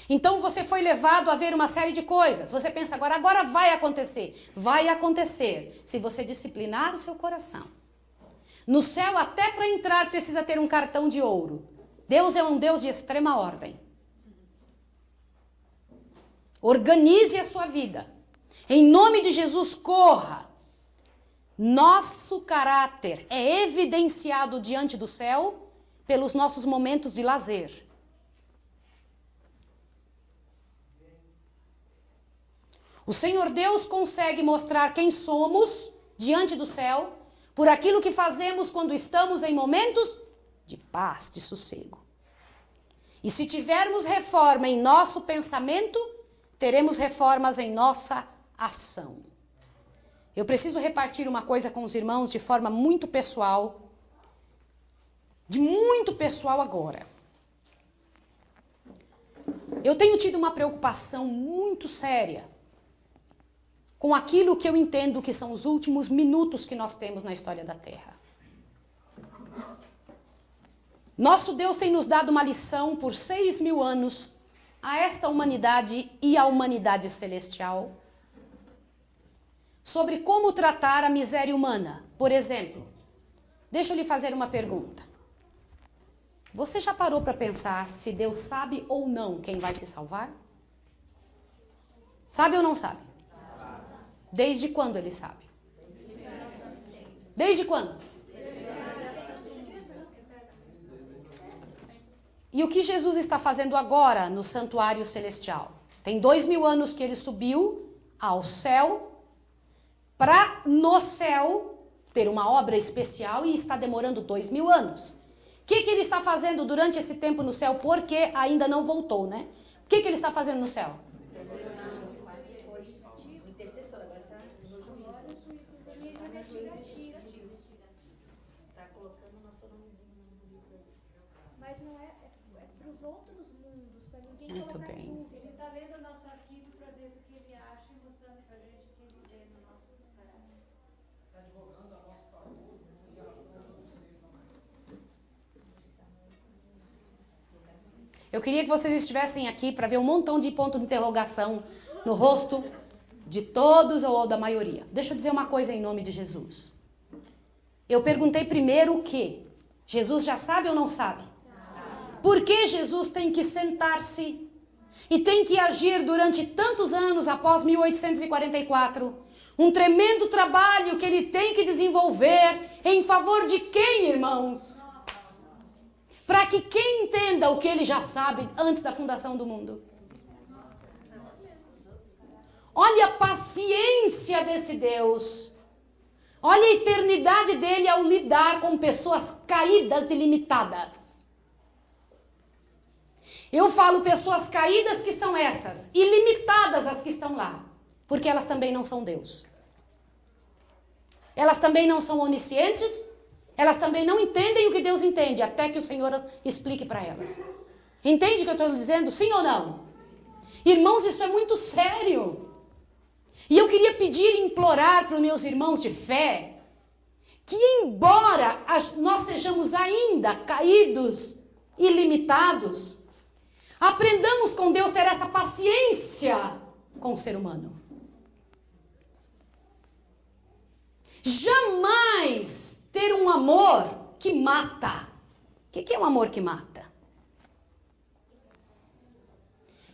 Então você foi levado a ver uma série de coisas. Você pensa agora vai acontecer. Vai acontecer se você disciplinar o seu coração. No céu, até para entrar, precisa ter um cartão de ouro. Deus é um Deus de extrema ordem. Organize a sua vida. Em nome de Jesus, corra. Nosso caráter é evidenciado diante do céu pelos nossos momentos de lazer. O Senhor Deus consegue mostrar quem somos diante do céu por aquilo que fazemos quando estamos em momentos de paz, de sossego. E se tivermos reforma em nosso pensamento, teremos reformas em nossa ação. Eu preciso repartir uma coisa com os irmãos de forma muito pessoal, de muito pessoal agora. Eu tenho tido uma preocupação muito séria com aquilo que eu entendo que são os últimos minutos que nós temos na história da Terra. Nosso Deus tem nos dado uma lição por 6.000 anos a esta humanidade e à humanidade celestial sobre como tratar a miséria humana. Por exemplo, deixa eu lhe fazer uma pergunta. Você já parou para pensar se Deus sabe ou não quem vai se salvar? Sabe ou não sabe? Desde quando ele sabe? Desde quando? E o que Jesus está fazendo agora no santuário celestial? Tem 2.000 anos que ele subiu ao céu para no céu ter uma obra especial e está demorando 2.000 anos. O que ele está fazendo durante esse tempo no céu? Porque ainda não voltou, né? O que ele está fazendo no céu? Mas não é para os outros mundos, para ninguém Muito colocar bem. dúvida. Ele está vendo o nosso arquivo para ver o que ele acha e mostrando para a gente o que ele vê no nosso caráter. Está advogando a nosso favor em relação a vocês, Eu queria que vocês estivessem aqui para ver um montão de ponto de interrogação no rosto de todos ou da maioria. Deixa eu dizer uma coisa em nome de Jesus. Eu perguntei primeiro o quê? Jesus já sabe ou não sabe? Por que Jesus tem que sentar-se e tem que agir durante tantos anos após 1844? Um tremendo trabalho que ele tem que desenvolver em favor de quem, irmãos? Para que quem entenda o que ele já sabe antes da fundação do mundo? Olha a paciência desse Deus. Olha a eternidade dele ao lidar com pessoas caídas e limitadas. Eu falo pessoas caídas que são essas, e limitadas as que estão lá, porque elas também não são Deus. Elas também não são oniscientes, elas também não entendem o que Deus entende, até que o Senhor explique para elas. Entende o que eu estou dizendo? Sim ou não? Irmãos, isso é muito sério. E eu queria pedir e implorar para os meus irmãos de fé que, embora nós sejamos ainda caídos e limitados, aprendamos com Deus ter essa paciência com o ser humano. Jamais ter um amor que mata. O que é um amor que mata?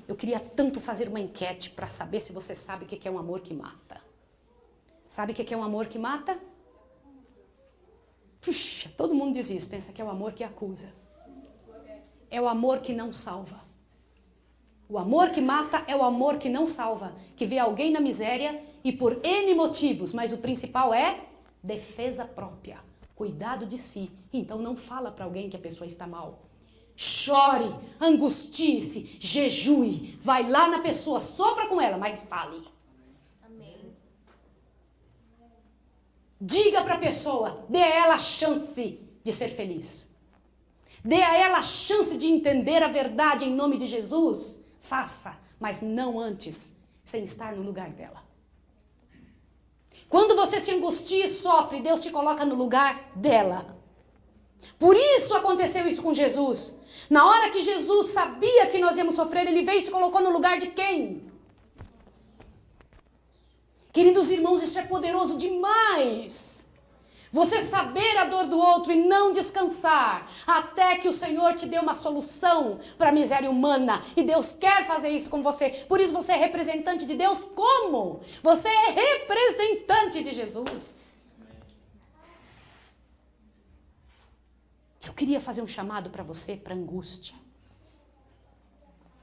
Eu queria tanto fazer uma enquete para saber se você sabe o que é um amor que mata. Sabe o que é um amor que mata? Puxa, todo mundo diz isso, pensa que é o amor que acusa. É o amor que não salva. O amor que mata é o amor que não salva, que vê alguém na miséria e por N motivos, mas o principal é defesa própria, cuidado de si. Então não fala para alguém que a pessoa está mal. Chore, angustie-se, jejue, vai lá na pessoa, sofra com ela, mas fale. Amém. Diga para a pessoa, dê a ela a chance de ser feliz. Dê a ela a chance de entender a verdade em nome de Jesus. Faça, mas não antes, sem estar no lugar dela. Quando você se angustia e sofre, Deus te coloca no lugar dela. Por isso aconteceu isso com Jesus. Na hora que Jesus sabia que nós íamos sofrer, ele veio e se colocou no lugar de quem? Queridos irmãos, isso é poderoso demais. Você saber a dor do outro e não descansar até que o Senhor te dê uma solução para a miséria humana. E Deus quer fazer isso com você. Por isso você é representante de Deus como? Você é representante de Jesus. Eu queria fazer um chamado para você, para angústia.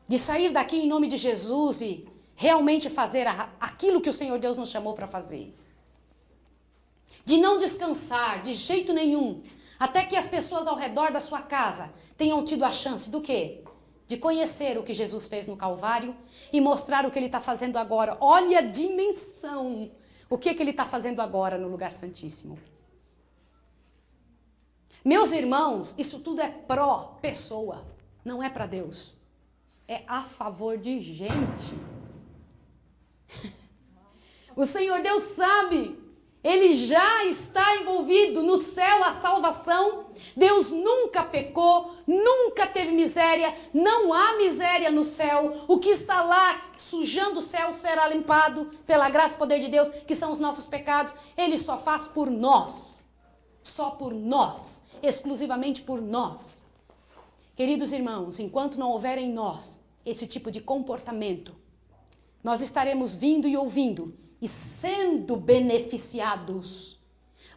De sair daqui em nome de Jesus e realmente fazer aquilo que o Senhor Deus nos chamou para fazer. De não descansar de jeito nenhum, até que as pessoas ao redor da sua casa tenham tido a chance do quê? De conhecer o que Jesus fez no Calvário e mostrar o que Ele está fazendo agora. Olha a dimensão, o que Ele está fazendo agora no lugar santíssimo. Meus irmãos, isso tudo é pró-pessoa, não é para Deus. É a favor de gente. O Senhor Deus sabe, Ele já está envolvido no céu, a salvação. Deus nunca pecou, nunca teve miséria, não há miséria no céu. O que está lá sujando o céu será limpado pela graça e poder de Deus, que são os nossos pecados. Ele só faz por nós, só por nós, exclusivamente por nós. Queridos irmãos, enquanto não houver em nós esse tipo de comportamento, nós estaremos vindo e ouvindo e sendo beneficiados,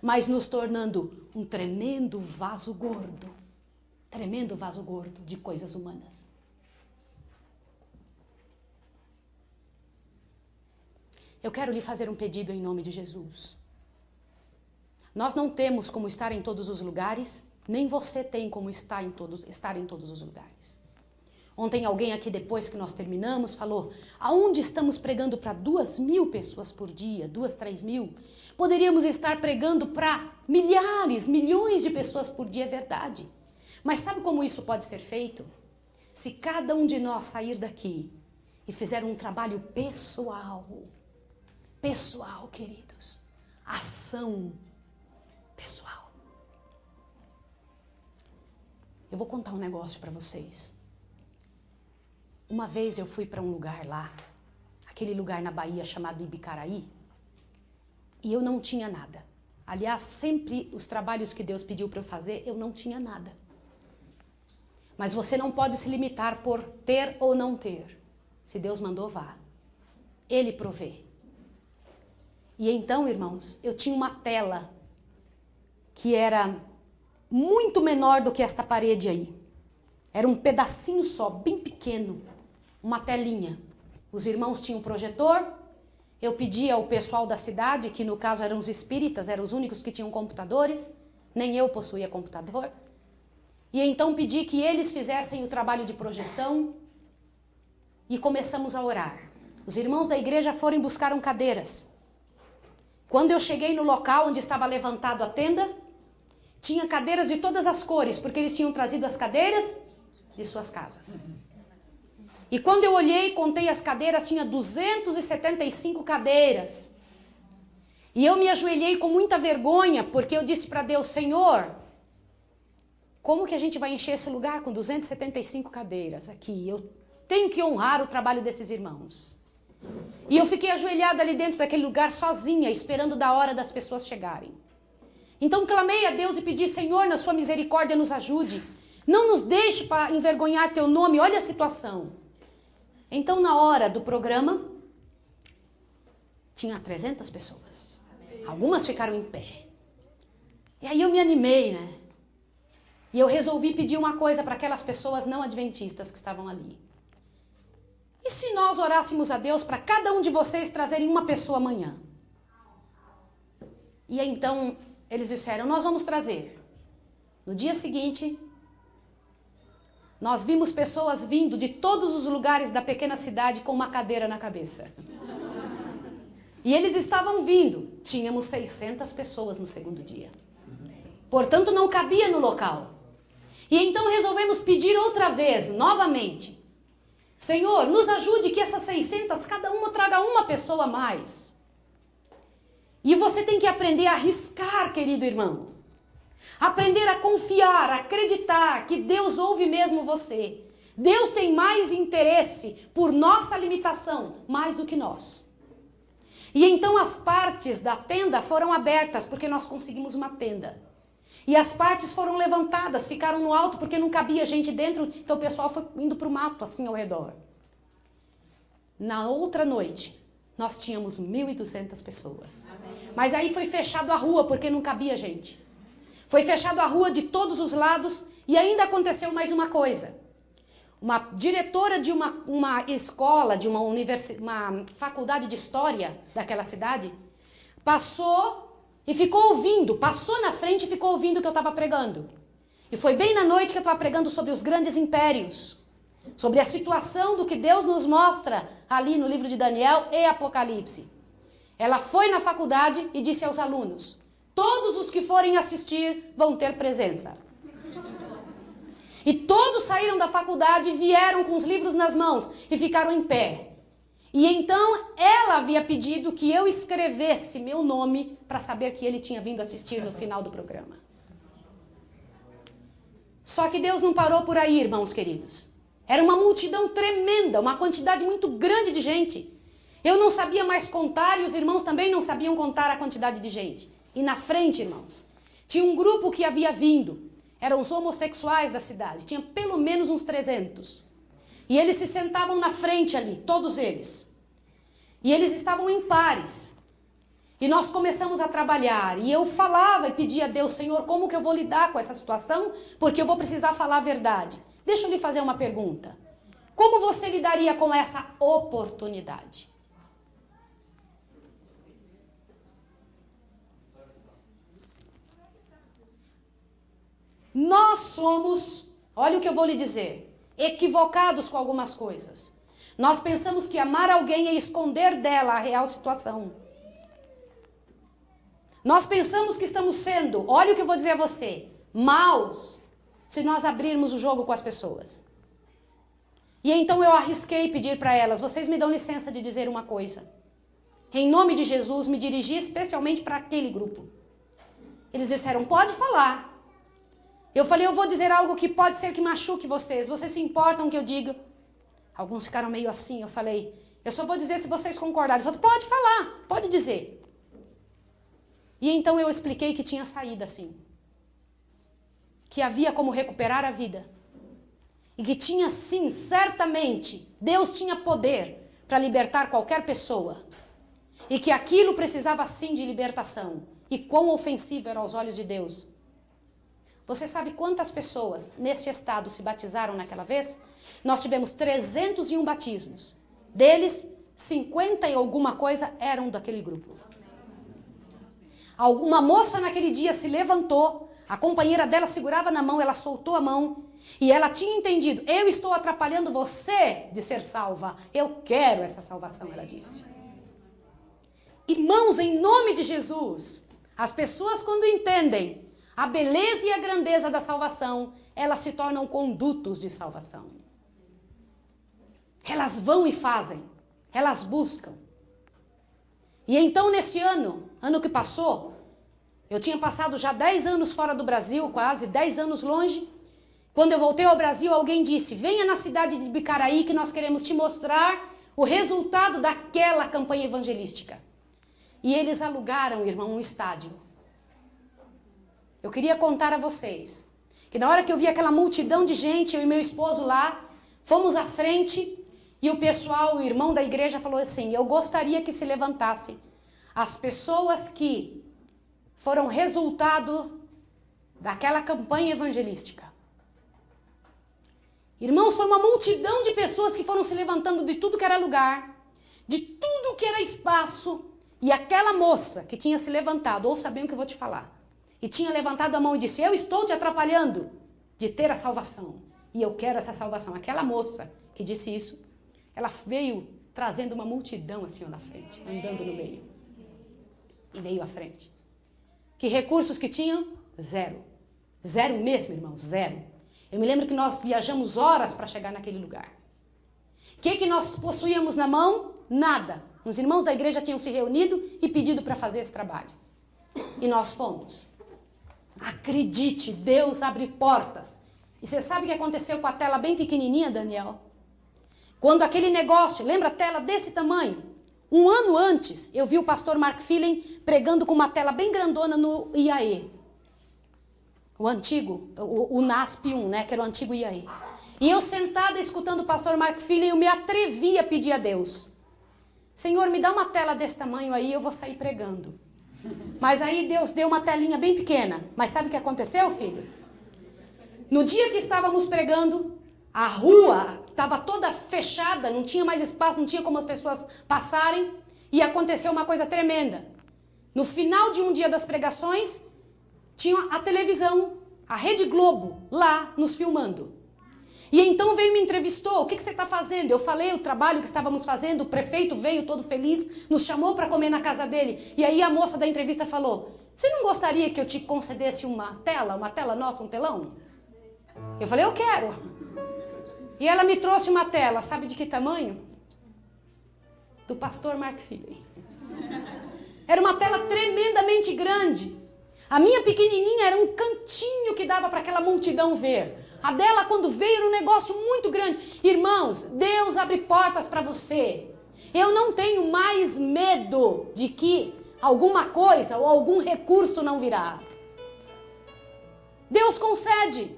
mas nos tornando um tremendo vaso gordo de coisas humanas. Eu quero lhe fazer um pedido em nome de Jesus. Nós não temos como estar em todos os lugares, nem você tem como estar em todos os lugares. Ontem alguém aqui, depois que nós terminamos, falou: aonde estamos pregando para 2.000 pessoas por dia, 2.000, 3.000? Poderíamos estar pregando para milhares, milhões de pessoas por dia, é verdade. Mas sabe como isso pode ser feito? Se cada um de nós sair daqui e fizer um trabalho pessoal, queridos, ação pessoal. Eu vou contar um negócio para vocês. Uma vez eu fui para um lugar lá, aquele lugar na Bahia chamado Ibicaraí, e eu não tinha nada. Aliás, sempre os trabalhos que Deus pediu para eu fazer, eu não tinha nada. Mas você não pode se limitar por ter ou não ter. Se Deus mandou, vá. Ele provê. E então, irmãos, eu tinha uma tela que era muito menor do que esta parede aí. Era um pedacinho só, bem pequeno, uma telinha. Os irmãos tinham um projetor, eu pedi ao pessoal da cidade, que no caso eram os espíritas, eram os únicos que tinham computadores, nem eu possuía computador, e então pedi que eles fizessem o trabalho de projeção e começamos a orar. Os irmãos da igreja foram e buscaram cadeiras. Quando eu cheguei no local onde estava levantado a tenda, tinha cadeiras de todas as cores, porque eles tinham trazido as cadeiras de suas casas. E quando eu olhei, contei as cadeiras, tinha 275 cadeiras. E eu me ajoelhei com muita vergonha, porque eu disse para Deus: Senhor, como que a gente vai encher esse lugar com 275 cadeiras aqui? Eu tenho que honrar o trabalho desses irmãos. E eu fiquei ajoelhada ali dentro daquele lugar sozinha, esperando da hora das pessoas chegarem. Então clamei a Deus e pedi: Senhor, na sua misericórdia nos ajude. Não nos deixe para envergonhar teu nome, olha a situação. Então, na hora do programa, tinha 300 pessoas. Algumas ficaram em pé. E aí eu me animei, né? E eu resolvi pedir uma coisa para aquelas pessoas não adventistas que estavam ali. E se nós orássemos a Deus para cada um de vocês trazerem uma pessoa amanhã? E aí, então, eles disseram: nós vamos trazer. No dia seguinte, nós vimos pessoas vindo de todos os lugares da pequena cidade com uma cadeira na cabeça. E eles estavam vindo. Tínhamos 600 pessoas no segundo dia. Portanto, não cabia no local. E então resolvemos pedir outra vez, novamente: Senhor, nos ajude que essas 600, cada uma traga uma pessoa a mais. E você tem que aprender a arriscar, querido irmão. Aprender a confiar, a acreditar que Deus ouve mesmo você. Deus tem mais interesse por nossa limitação, mais do que nós. E então as partes da tenda foram abertas, porque nós conseguimos uma tenda. E as partes foram levantadas, ficaram no alto, porque não cabia gente dentro, então o pessoal foi indo para o mato, assim, ao redor. Na outra noite, nós tínhamos 1.200 pessoas. Amém. Mas aí foi fechado a rua, porque não cabia gente. Foi fechado a rua de todos os lados e ainda aconteceu mais uma coisa. Uma diretora de uma escola, de uma faculdade de história daquela cidade, passou e ficou ouvindo, passou na frente e ficou ouvindo o que eu estava pregando. E foi bem na noite que eu estava pregando sobre os grandes impérios, sobre a situação do que Deus nos mostra ali no livro de Daniel e Apocalipse. Ela foi na faculdade e disse aos alunos: todos os que forem assistir vão ter presença. E todos saíram da faculdade, vieram com os livros nas mãos e ficaram em pé. E então ela havia pedido que eu escrevesse meu nome para saber que ele tinha vindo assistir no final do programa. Só que Deus não parou por aí, irmãos queridos. Era uma multidão tremenda, uma quantidade muito grande de gente. Eu não sabia mais contar e os irmãos também não sabiam contar a quantidade de gente. E na frente, irmãos, tinha um grupo que havia vindo. Eram os homossexuais da cidade. Tinha pelo menos uns 300. E eles se sentavam na frente ali, todos eles. E eles estavam em pares. E nós começamos a trabalhar. E eu falava e pedia a Deus: Senhor, como que eu vou lidar com essa situação? Porque eu vou precisar falar a verdade. Deixa eu lhe fazer uma pergunta. Como você lidaria com essa oportunidade? Nós somos, olha o que eu vou lhe dizer, equivocados com algumas coisas. Nós pensamos que amar alguém é esconder dela a real situação. Nós pensamos que estamos sendo, olha o que eu vou dizer a você, maus, se nós abrirmos o jogo com as pessoas. E então eu arrisquei pedir para elas: vocês me dão licença de dizer uma coisa. Em nome de Jesus, me dirigi especialmente para aquele grupo. Eles disseram: pode falar. Eu falei: eu vou dizer algo que pode ser que machuque vocês. Vocês se importam que eu diga? Alguns ficaram meio assim. Eu falei: eu só vou dizer se vocês concordarem. Eles falaram: pode falar, pode dizer. E então eu expliquei que tinha saída assim. Que havia como recuperar a vida. E que tinha sim, certamente, Deus tinha poder para libertar qualquer pessoa. E que aquilo precisava sim de libertação. E quão ofensivo era aos olhos de Deus. Você sabe quantas pessoas neste estado se batizaram naquela vez? Nós tivemos 301 batismos. Deles, 50 e alguma coisa eram daquele grupo. Uma moça naquele dia se levantou, a companheira dela segurava na mão, ela soltou a mão e ela tinha entendido: eu estou atrapalhando você de ser salva. Eu quero essa salvação, ela disse. Irmãos, em nome de Jesus, as pessoas quando entendem a beleza e a grandeza da salvação, elas se tornam condutos de salvação. Elas vão e fazem, elas buscam. E então nesse ano que passou, eu tinha passado já 10 anos fora do Brasil, quase 10 anos longe. Quando eu voltei ao Brasil, alguém disse: venha na cidade de Bicaraí que nós queremos te mostrar o resultado daquela campanha evangelística. E eles alugaram, irmão, um estádio. Eu queria contar a vocês que na hora que eu vi aquela multidão de gente, eu e meu esposo lá, fomos à frente e o pessoal, o irmão da igreja falou assim: eu gostaria que se levantasse as pessoas que foram resultado daquela campanha evangelística. Irmãos, foi uma multidão de pessoas que foram se levantando de tudo que era lugar, de tudo que era espaço, e aquela moça que tinha se levantado, ouça bem o que eu vou te falar, e tinha levantado a mão e disse: eu estou te atrapalhando de ter a salvação. E eu quero essa salvação. Aquela moça que disse isso, ela veio trazendo uma multidão assim na frente, andando no meio. E veio à frente. Que recursos que tinham? Zero. Zero mesmo, irmão, zero. Eu me lembro que nós viajamos horas para chegar naquele lugar. O que nós possuíamos na mão? Nada. Os irmãos da igreja tinham se reunido e pedido para fazer esse trabalho. E nós fomos. Acredite, Deus abre portas. E você sabe o que aconteceu com a tela bem pequenininha, Daniel? Quando aquele negócio, lembra a tela desse tamanho? Um ano antes, eu vi o pastor Mark Phelan pregando com uma tela bem grandona no IAE. O antigo, o NASP 1, né, que era o antigo IAE. E eu sentada escutando o pastor Mark Phelan, eu me atrevi a pedir a Deus: Senhor, me dá uma tela desse tamanho aí, eu vou sair pregando. Mas aí Deus deu uma telinha bem pequena. Mas sabe o que aconteceu, filho? No dia que estávamos pregando, a rua estava toda fechada, não tinha mais espaço, não tinha como as pessoas passarem. E aconteceu uma coisa tremenda. No final de um dia das pregações, tinha a televisão, a Rede Globo, lá nos filmando. E então veio e me entrevistou, o que você está fazendo? Eu falei o trabalho que estávamos fazendo, o prefeito veio todo feliz, nos chamou para comer na casa dele. E aí a moça da entrevista falou, você não gostaria que eu te concedesse uma tela nossa, um telão? Eu falei, eu quero. E ela me trouxe uma tela, sabe de que tamanho? Do pastor Mark Philly. Era uma tela tremendamente grande. A minha pequenininha era um cantinho que dava para aquela multidão ver. A dela, quando veio, era um negócio muito grande. Irmãos, Deus abre portas para você. Eu não tenho mais medo de que alguma coisa ou algum recurso não virá. Deus concede.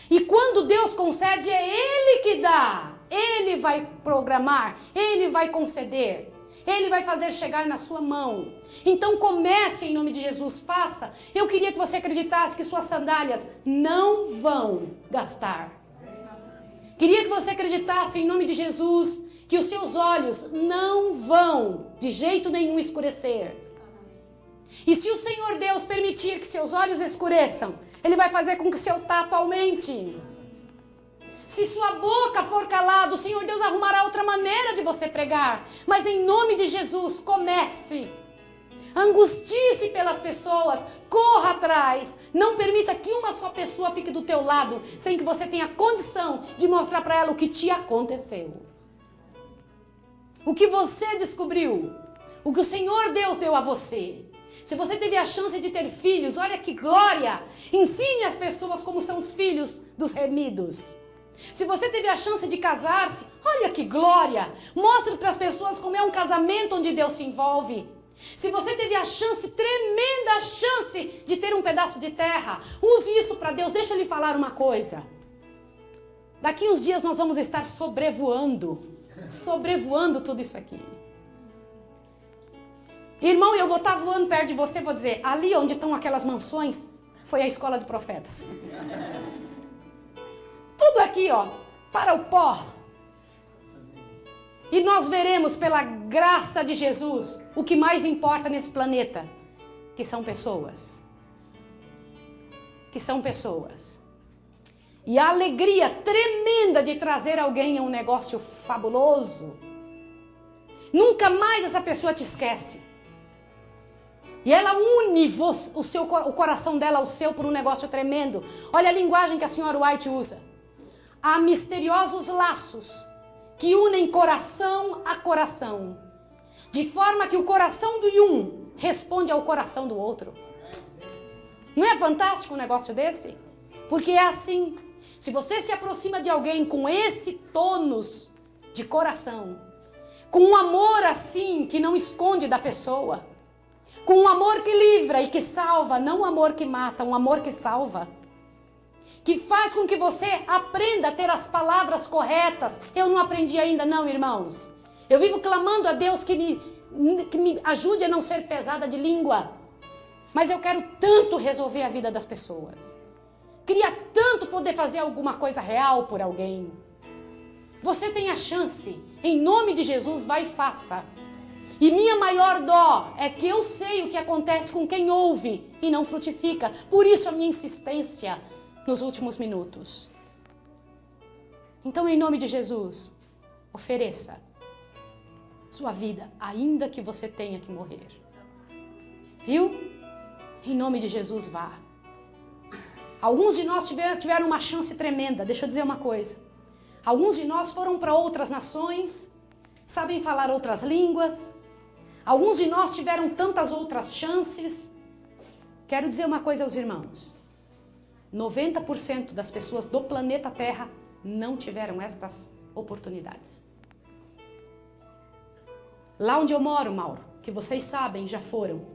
E quando Deus concede, é Ele que dá. Ele vai programar, Ele vai conceder. Ele vai fazer chegar na sua mão. Então comece em nome de Jesus, faça. Eu queria que você acreditasse que suas sandálias não vão gastar. Queria que você acreditasse em nome de Jesus que os seus olhos não vão de jeito nenhum escurecer. E se o Senhor Deus permitir que seus olhos escureçam, Ele vai fazer com que seu tato aumente. Se sua boca for calada, o Senhor Deus arrumará outra maneira de você pregar. Mas em nome de Jesus, comece. Angustie-se pelas pessoas, corra atrás. Não permita que uma só pessoa fique do teu lado, sem que você tenha condição de mostrar para ela o que te aconteceu. O que você descobriu, o que o Senhor Deus deu a você. Se você teve a chance de ter filhos, olha que glória. Ensine as pessoas como são os filhos dos remidos. Se você teve a chance de casar-se, olha que glória! Mostre para as pessoas como é um casamento onde Deus se envolve. Se você teve a chance, tremenda chance de ter um pedaço de terra, use isso para Deus. Deixa eu lhe falar uma coisa. Daqui uns dias nós vamos estar sobrevoando tudo isso aqui. Irmão, eu vou estar voando perto de você, vou dizer, ali onde estão aquelas mansões, foi a escola de profetas. Tudo aqui, ó, para o pó. E nós veremos, pela graça de Jesus, o que mais importa nesse planeta, que são pessoas. Que são pessoas. E a alegria tremenda de trazer alguém a um negócio fabuloso. Nunca mais essa pessoa te esquece. E ela une o coração dela ao seu por um negócio tremendo. Olha a linguagem que a senhora White usa. Há misteriosos laços que unem coração a coração, de forma que o coração do um responde ao coração do outro. Não é fantástico um negócio desse? Porque é assim. Se você se aproxima de alguém com esse tônus de coração, com um amor assim que não esconde da pessoa, com um amor que livra e que salva, não um amor que mata, um amor que salva, que faz com que você aprenda a ter as palavras corretas. Eu não aprendi ainda não, irmãos. Eu vivo clamando a Deus que me ajude a não ser pesada de língua. Mas eu quero tanto resolver a vida das pessoas. Queria tanto poder fazer alguma coisa real por alguém. Você tem a chance. Em nome de Jesus, vai e faça. E minha maior dó é que eu sei o que acontece com quem ouve e não frutifica. Por isso a minha insistência nos últimos minutos. Então, em nome de Jesus, ofereça sua vida, ainda que você tenha que morrer. Viu? Em nome de Jesus, vá. Alguns de nós tiveram uma chance tremenda. Deixa eu dizer uma coisa. Alguns de nós foram para outras nações, sabem falar outras línguas. Alguns de nós tiveram tantas outras chances. Quero dizer uma coisa aos irmãos. 90% das pessoas do planeta Terra não tiveram estas oportunidades. Lá onde eu moro, Mauro, que vocês sabem, já foram.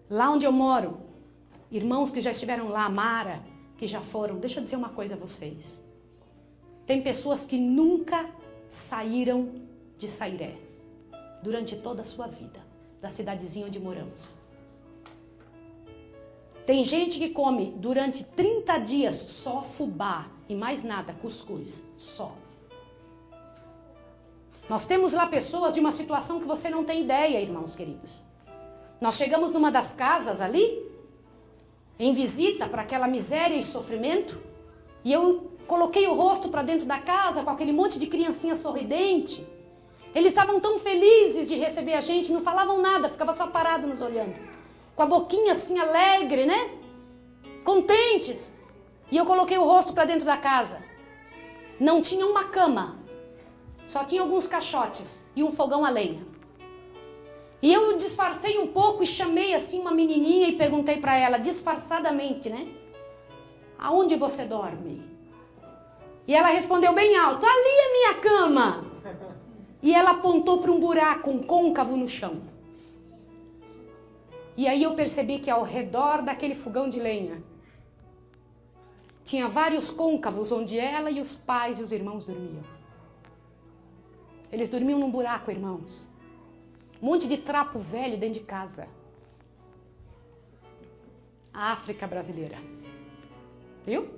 Lá onde eu moro, irmãos que já estiveram lá, Mara, que já foram. Deixa eu dizer uma coisa a vocês. Tem pessoas que nunca saíram de Sairé durante toda a sua vida. da cidadezinha onde moramos. Tem gente que come durante 30 dias só fubá e mais nada, cuscuz, só. Nós temos lá pessoas de uma situação que você não tem ideia, irmãos queridos. Nós chegamos numa das casas ali, em visita para aquela miséria e sofrimento, e eu coloquei o rosto para dentro da casa com aquele monte de criancinha sorridente. Eles estavam tão felizes de receber a gente, não falavam nada, ficavam só parados nos olhando. Com a boquinha assim alegre, né? Contentes. E eu coloquei o rosto para dentro da casa. Não tinha uma cama. Só tinha alguns caixotes e um fogão a lenha. E eu disfarcei um pouco e chamei assim uma menininha e perguntei para ela, disfarçadamente, né? Aonde você dorme? E ela respondeu bem alto, ali é minha cama. E ela apontou para um buraco, um côncavo no chão. E aí eu percebi que ao redor daquele fogão de lenha tinha vários côncavos onde ela e os pais e os irmãos dormiam. Eles dormiam num buraco, irmãos. Um monte de trapo velho dentro de casa. A África brasileira. Viu?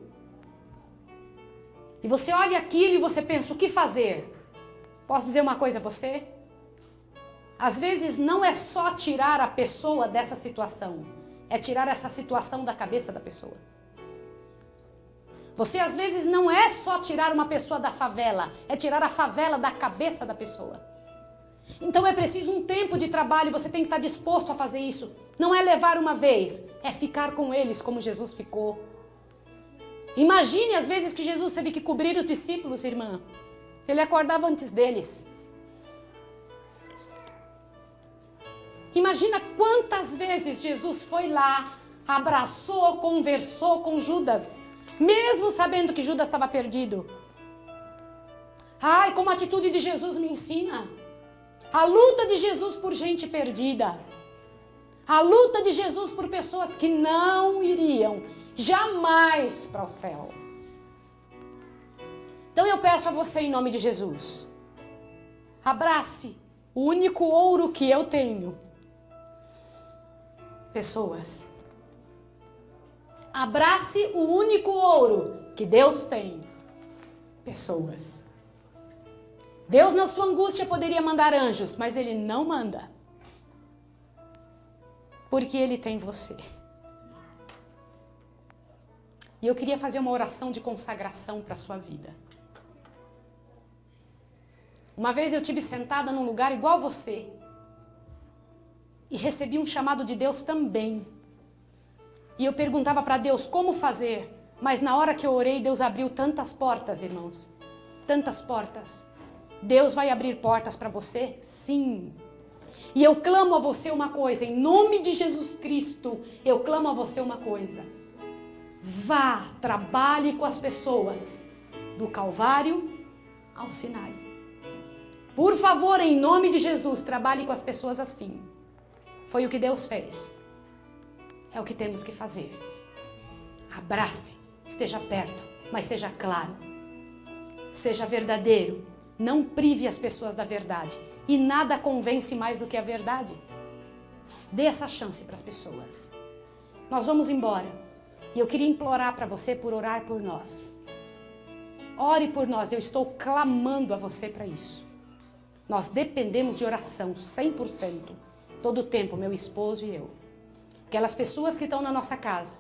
E você olha aquilo e você pensa, o que fazer? Posso dizer uma coisa a você? Às vezes não é só tirar a pessoa dessa situação. É tirar essa situação da cabeça da pessoa. Você às vezes não é só tirar uma pessoa da favela. É tirar a favela da cabeça da pessoa. Então é preciso um tempo de trabalho. Você tem que estar disposto a fazer isso. Não é levar uma vez. É ficar com eles como Jesus ficou. Imagine as vezes que Jesus teve que cobrir os discípulos, irmã. Ele acordava antes deles. Imagina quantas vezes Jesus foi lá, abraçou, conversou com Judas, mesmo sabendo que Judas estava perdido. Ai, como a atitude de Jesus me ensina. A luta de Jesus por gente perdida. A luta de Jesus por pessoas que não iriam jamais para o céu. Então eu peço a você em nome de Jesus, abrace o único ouro que eu tenho. Pessoas. Abrace o único ouro que Deus tem. Pessoas. Deus na sua angústia poderia mandar anjos, mas Ele não manda. Porque Ele tem você. E eu queria fazer uma oração de consagração para a sua vida. Uma vez eu estive sentada num lugar igual você. E recebi um chamado de Deus também. E eu perguntava para Deus como fazer. Mas na hora que eu orei, Deus abriu tantas portas, irmãos. Tantas portas. Deus vai abrir portas para você? Sim. E eu clamo a você uma coisa. Em nome de Jesus Cristo, eu clamo a você uma coisa. Vá, trabalhe com as pessoas. Do Calvário ao Sinai. Por favor, em nome de Jesus, trabalhe com as pessoas assim. Foi o que Deus fez. É o que temos que fazer. Abrace, esteja perto, mas seja claro. Seja verdadeiro. Não prive as pessoas da verdade. E nada convence mais do que a verdade. Dê essa chance para as pessoas. Nós vamos embora. E eu queria implorar para você por orar por nós. Ore por nós. Eu estou clamando a você para isso. Nós dependemos de oração 100%. Todo o tempo, meu esposo e eu. Aquelas pessoas que estão na nossa casa.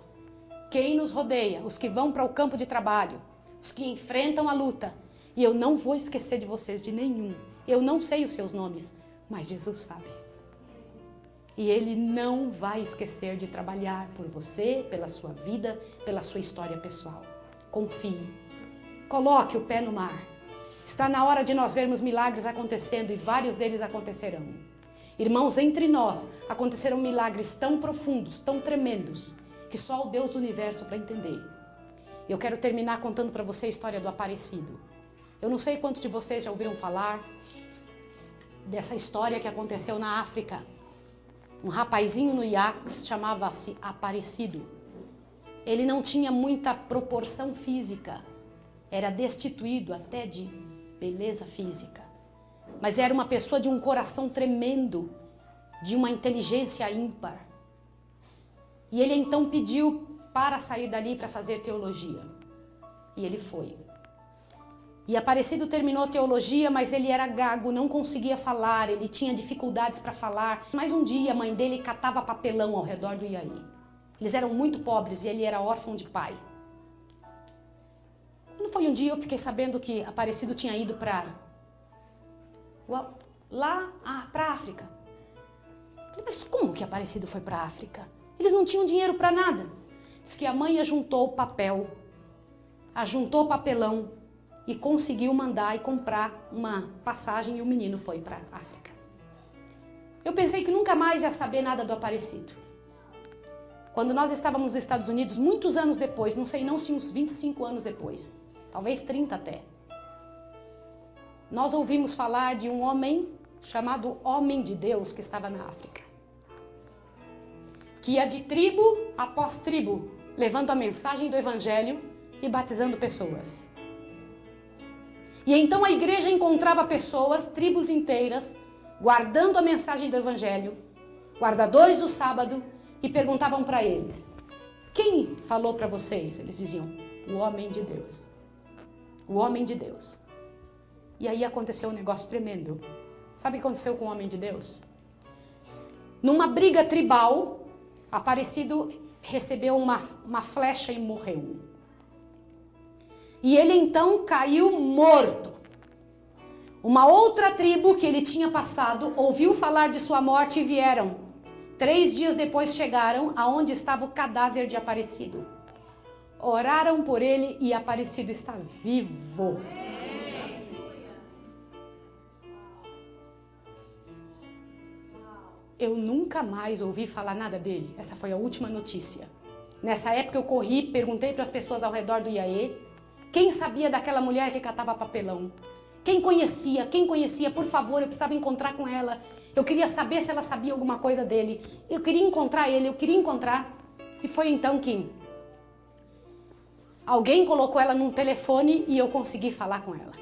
Quem nos rodeia. Os que vão para o campo de trabalho. Os que enfrentam a luta. E eu não vou esquecer de vocês de nenhum. Eu não sei os seus nomes. Mas Jesus sabe. E Ele não vai esquecer de trabalhar por você, pela sua vida, pela sua história pessoal. Confie. Coloque o pé no mar. Está na hora de nós vermos milagres acontecendo e vários deles acontecerão. Irmãos, entre nós aconteceram milagres tão profundos, tão tremendos, que só o Deus do universo para entender. Eu quero terminar contando para você a história do Aparecido. Eu não sei quantos de vocês já ouviram falar dessa história que aconteceu na África. Um rapazinho no Iax chamava-se Aparecido. Ele não tinha muita proporção física. Era destituído até de beleza física. Mas era uma pessoa de um coração tremendo, de uma inteligência ímpar. E ele então pediu para sair dali para fazer teologia. E ele foi. E Aparecido terminou teologia, mas ele era gago, não conseguia falar, ele tinha dificuldades para falar. Mas um dia a mãe dele catava papelão ao redor do Iaí. Eles eram muito pobres e ele era órfão de pai. Quando foi um dia eu fiquei sabendo que Aparecido tinha ido para a África. Falei, mas como que Aparecido foi para a África? Eles não tinham dinheiro para nada. Diz que a mãe ajuntou papel, ajuntou papelão e conseguiu mandar e comprar uma passagem e o menino foi para a África. Eu pensei que nunca mais ia saber nada do Aparecido. Quando nós estávamos nos Estados Unidos, muitos anos depois, não sei não se uns 25 anos depois, talvez 30 até, nós ouvimos falar de um homem chamado Homem de Deus que estava na África. Que ia de tribo após tribo, levando a mensagem do Evangelho e batizando pessoas. E então a igreja encontrava pessoas, tribos inteiras, guardando a mensagem do Evangelho, guardadores do sábado, e perguntavam para eles, quem falou para vocês? Eles diziam, o homem de Deus. O homem de Deus. E aí aconteceu um negócio tremendo. Sabe o que aconteceu com o homem de Deus? Numa briga tribal, Aparecido recebeu uma flecha e morreu. E ele então caiu morto. Uma outra tribo que ele tinha passado ouviu falar de sua morte e vieram. 3 dias depois chegaram aonde estava o cadáver de Aparecido. Oraram por ele e Aparecido está vivo. Eu nunca mais ouvi falar nada dele. Essa foi a última notícia. Nessa época eu corri, perguntei para as pessoas ao redor do Iaê, quem sabia daquela mulher que catava papelão? Quem conhecia, por favor, eu precisava encontrar com ela. Eu queria saber se ela sabia alguma coisa dele. Eu queria encontrar ele, E foi então que alguém colocou ela num telefone e eu consegui falar com ela.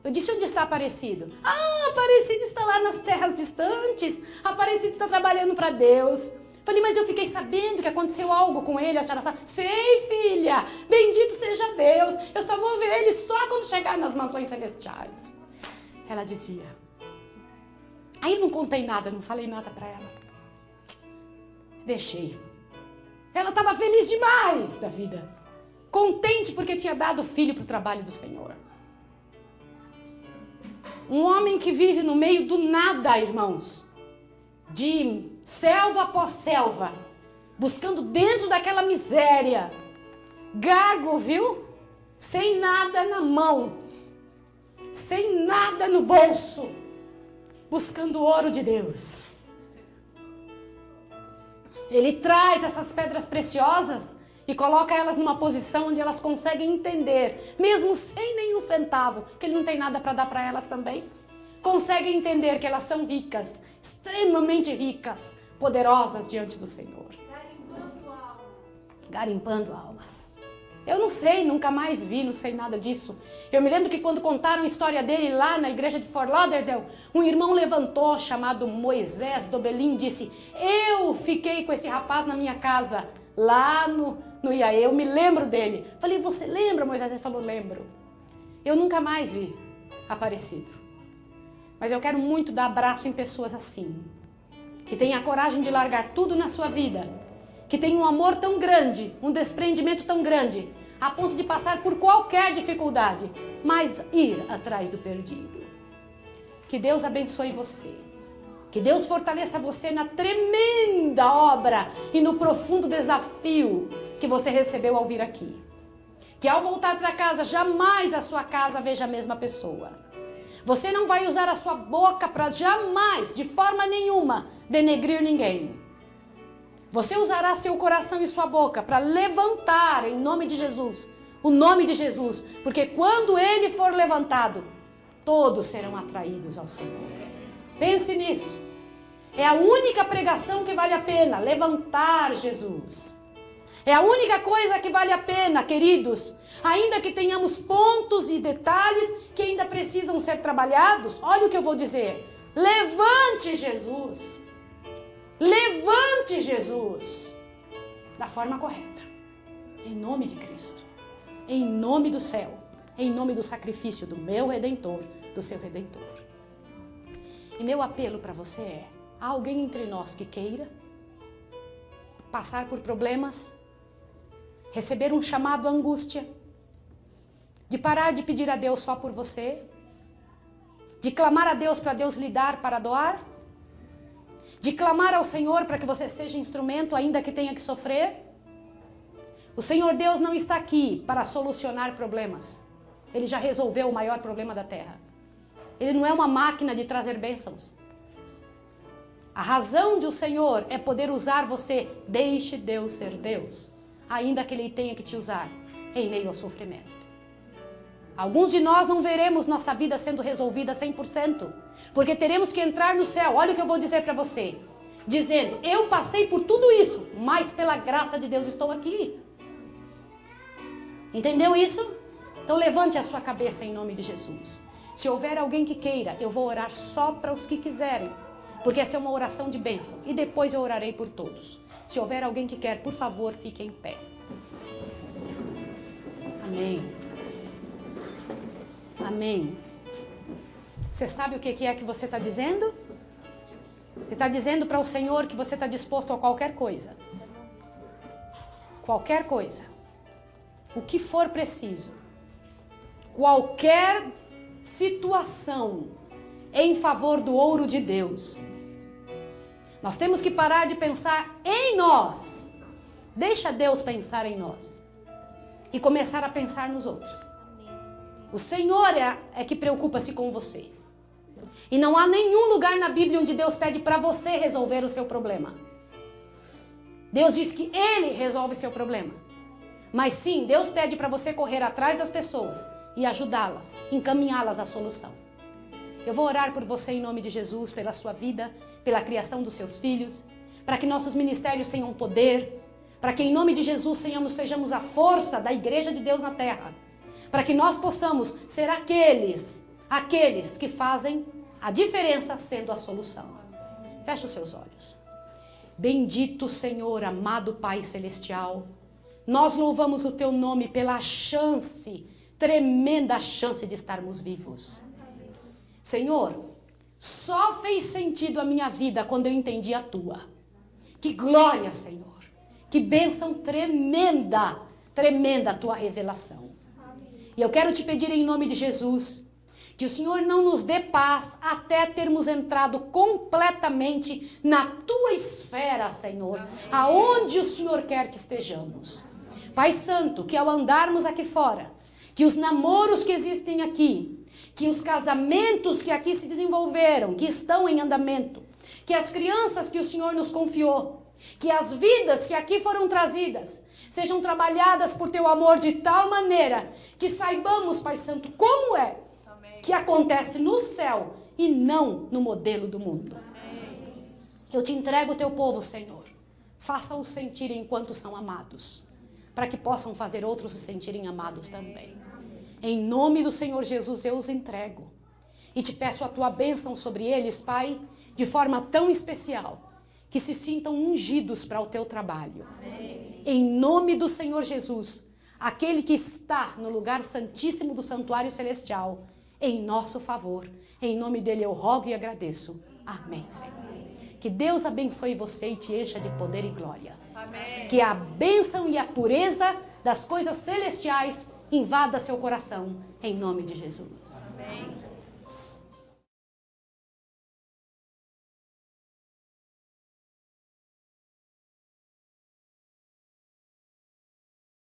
Eu disse, onde está Aparecido? Aparecido está lá nas terras distantes. Aparecido está trabalhando para Deus. Falei, mas eu fiquei sabendo que aconteceu algo com ele. A senhora sabe? Sei, filha. Bendito seja Deus. Eu só vou ver ele só quando chegar nas mansões celestiais. Ela dizia. Aí eu não contei nada, não falei nada para ela. Deixei. Ela estava feliz demais da vida. Contente porque tinha dado filho para o trabalho do Senhor. Um homem que vive no meio do nada, irmãos. De selva após selva. Buscando dentro daquela miséria. Gago, viu? Sem nada na mão. Sem nada no bolso. Buscando o ouro de Deus. Ele traz essas pedras preciosas e coloca elas numa posição onde elas conseguem entender, mesmo sem nenhum centavo, que ele não tem nada para dar para elas também. Conseguem entender que elas são ricas, extremamente ricas, poderosas diante do Senhor. Garimpando almas. Eu não sei, nunca mais vi, não sei nada disso. Eu me lembro que quando contaram a história dele lá na igreja de Fort Lauderdale, um irmão levantou, chamado Moisés Dobelim, disse, eu fiquei com esse rapaz na minha casa, lá no Iaê, eu me lembro dele. Falei, você lembra, Moisés? Ele falou, lembro. Eu nunca mais vi Aparecido. Mas eu quero muito dar abraço em pessoas assim, que têm a coragem de largar tudo na sua vida, que têm um amor tão grande, um desprendimento tão grande, a ponto de passar por qualquer dificuldade, mas ir atrás do perdido. Que Deus abençoe você. Que Deus fortaleça você na tremenda obra e no profundo desafio que você recebeu ao vir aqui. Que ao voltar para casa, jamais a sua casa veja a mesma pessoa. Você não vai usar a sua boca para jamais, de forma nenhuma, denegrir ninguém. Você usará seu coração e sua boca para levantar em nome de Jesus, o nome de Jesus, porque quando ele for levantado, todos serão atraídos ao Senhor. Pense nisso. É a única pregação que vale a pena, levantar Jesus. É a única coisa que vale a pena, queridos, ainda que tenhamos pontos e detalhes que ainda precisam ser trabalhados, olha o que eu vou dizer. Levante Jesus. Levante Jesus da forma correta. Em nome de Cristo. Em nome do céu. Em nome do sacrifício do meu Redentor, do seu Redentor. E meu apelo para você é: há alguém entre nós que queira passar por problemas, receber um chamado à angústia, de parar de pedir a Deus só por você, de clamar a Deus para Deus lhe dar para doar, de clamar ao Senhor para que você seja instrumento ainda que tenha que sofrer? O Senhor Deus não está aqui para solucionar problemas. Ele já resolveu o maior problema da terra. Ele não é uma máquina de trazer bênçãos. A razão de o Senhor é poder usar você. Deixe Deus ser Deus, ainda que Ele tenha que te usar em meio ao sofrimento. Alguns de nós não veremos nossa vida sendo resolvida 100%, porque teremos que entrar no céu. Olha o que eu vou dizer para você. Dizendo: eu passei por tudo isso, mas pela graça de Deus estou aqui. Entendeu isso? Então levante a sua cabeça em nome de Jesus. Se houver alguém que queira, eu vou orar só para os que quiserem, porque essa é uma oração de bênção. E depois eu orarei por todos. Se houver alguém que quer, por favor, fique em pé. Amém. Amém. Você sabe o que é que você está dizendo? Você está dizendo para o Senhor que você está disposto a qualquer coisa. Qualquer coisa. O que for preciso. Qualquer situação em favor do ouro de Deus. Nós temos que parar de pensar em nós. Deixa Deus pensar em nós. E começar a pensar nos outros. O Senhor é que preocupa-se com você. E não há nenhum lugar na Bíblia onde Deus pede para você resolver o seu problema. Deus diz que Ele resolve o seu problema. Mas sim, Deus pede para você correr atrás das pessoas e ajudá-las, encaminhá-las à solução. Eu vou orar por você em nome de Jesus, pela sua vida, pela criação dos seus filhos, para que nossos ministérios tenham poder, para que em nome de Jesus sejamos a força da igreja de Deus na terra, para que nós possamos ser aqueles que fazem a diferença sendo a solução. Feche os seus olhos. Bendito Senhor, amado Pai Celestial, nós louvamos o Teu nome pela chance, tremenda chance de estarmos vivos. Senhor, só fez sentido a minha vida quando eu entendi a Tua. Que glória, Senhor. Que bênção tremenda, tremenda a Tua revelação. E eu quero te pedir em nome de Jesus, que o Senhor não nos dê paz até termos entrado completamente na Tua esfera, Senhor, aonde o Senhor quer que estejamos. Pai Santo, que ao andarmos aqui fora, que os namoros que existem aqui, que os casamentos que aqui se desenvolveram, que estão em andamento, que as crianças que o Senhor nos confiou, que as vidas que aqui foram trazidas, sejam trabalhadas por Teu amor de tal maneira que saibamos, Pai Santo, como é que acontece no céu e não no modelo do mundo. Eu te entrego o Teu povo, Senhor. Faça-os sentir enquanto são amados, para que possam fazer outros se sentirem amados também. Em nome do Senhor Jesus eu os entrego. E te peço a Tua bênção sobre eles, Pai, de forma tão especial, que se sintam ungidos para o Teu trabalho. Em nome do Senhor Jesus, aquele que está no lugar santíssimo do santuário celestial, em nosso favor. Em nome dele eu rogo e agradeço. Amém, Senhor. Que Deus abençoe você e te encha de poder e glória. Amém. Que a bênção e a pureza das coisas celestiais invada seu coração, em nome de Jesus. Amém.